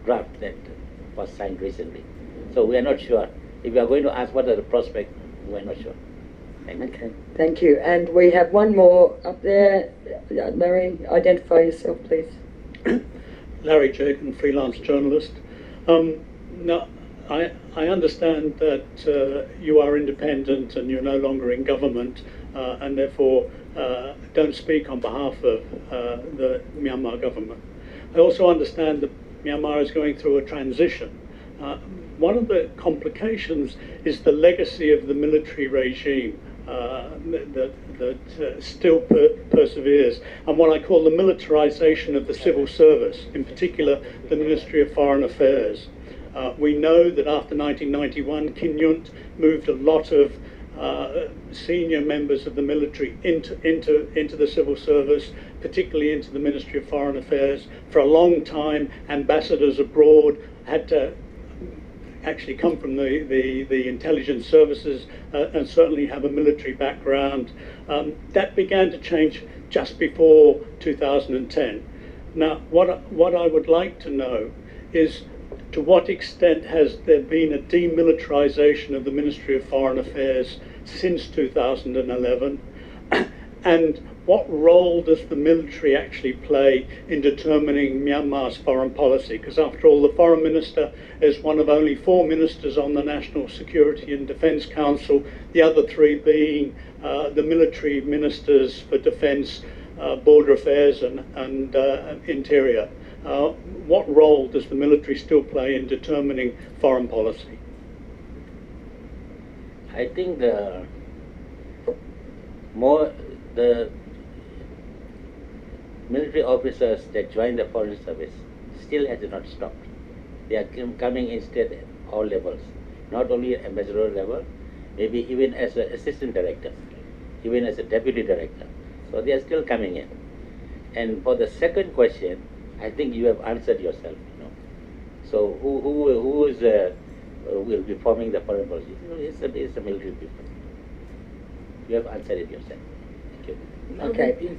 draft that was signed recently. So we are not sure. If you are going to ask what are the prospects, we are not sure. Okay, thank you. And we have one more up there. Larry, identify yourself, please. Larry Jagan, freelance journalist. Now, I understand that you are independent and you're no longer in government, and therefore don't speak on behalf of the Myanmar government. I also understand that Myanmar is going through a transition. One of the complications is the legacy of the military regime that still perseveres, and what I call the militarization of the civil service, in particular the Ministry of Foreign Affairs. We know that after 1991, Kin Yunt moved a lot of senior members of the military into the civil service, particularly into the Ministry of Foreign Affairs. For a long time, ambassadors abroad had to actually come from the intelligence services and certainly have a military background. That began to change just before 2010. Now, what I would like to know is, to what extent has there been a demilitarization of the Ministry of Foreign Affairs since 2011? And what role does the military actually play in determining Myanmar's foreign policy? Because after all, the foreign minister is one of only 4 ministers on the National Security and Defence Council, the other 3 being the military ministers for defence, border affairs and interior. What role does the military still play in determining foreign policy? I think the military officers that join the foreign service still has not stopped. They are coming instead at all levels, not only at ambassador level, maybe even as an assistant director, even as a deputy director. So they are still coming in. And for the second question, I think you have answered yourself. So who will be forming the foreign policy? It's the military people. You have answered it yourself. Thank you. Okay.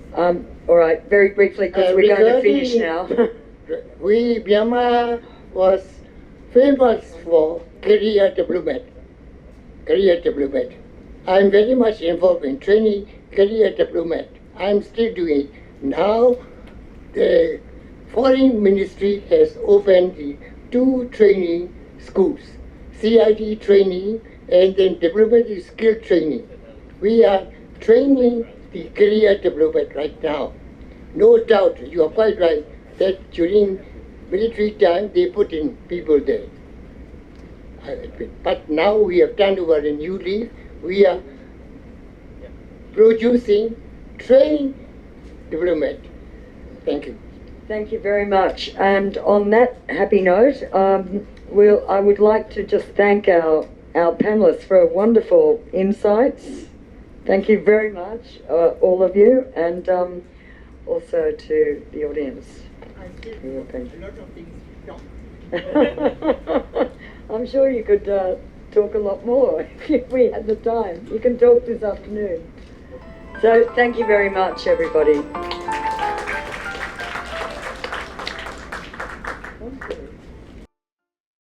All right. Very briefly, because we're going to finish now. Myanmar was famous for career development. I'm very much involved in training career development. I'm still doing it. Now, the Foreign Ministry has opened the 2 training schools, CID training and then development skill training. We are training the career development right now. No doubt, you are quite right, that during military time they put in people there. But now we have turned over a new leaf. We are producing training development. Thank you. Thank you very much. And on that happy note, I would like to just thank our panelists for wonderful insights. Thank you very much, all of you, and also to the audience. I'm sure you could talk a lot more if we had the time. You can talk this afternoon. So thank you very much, everybody.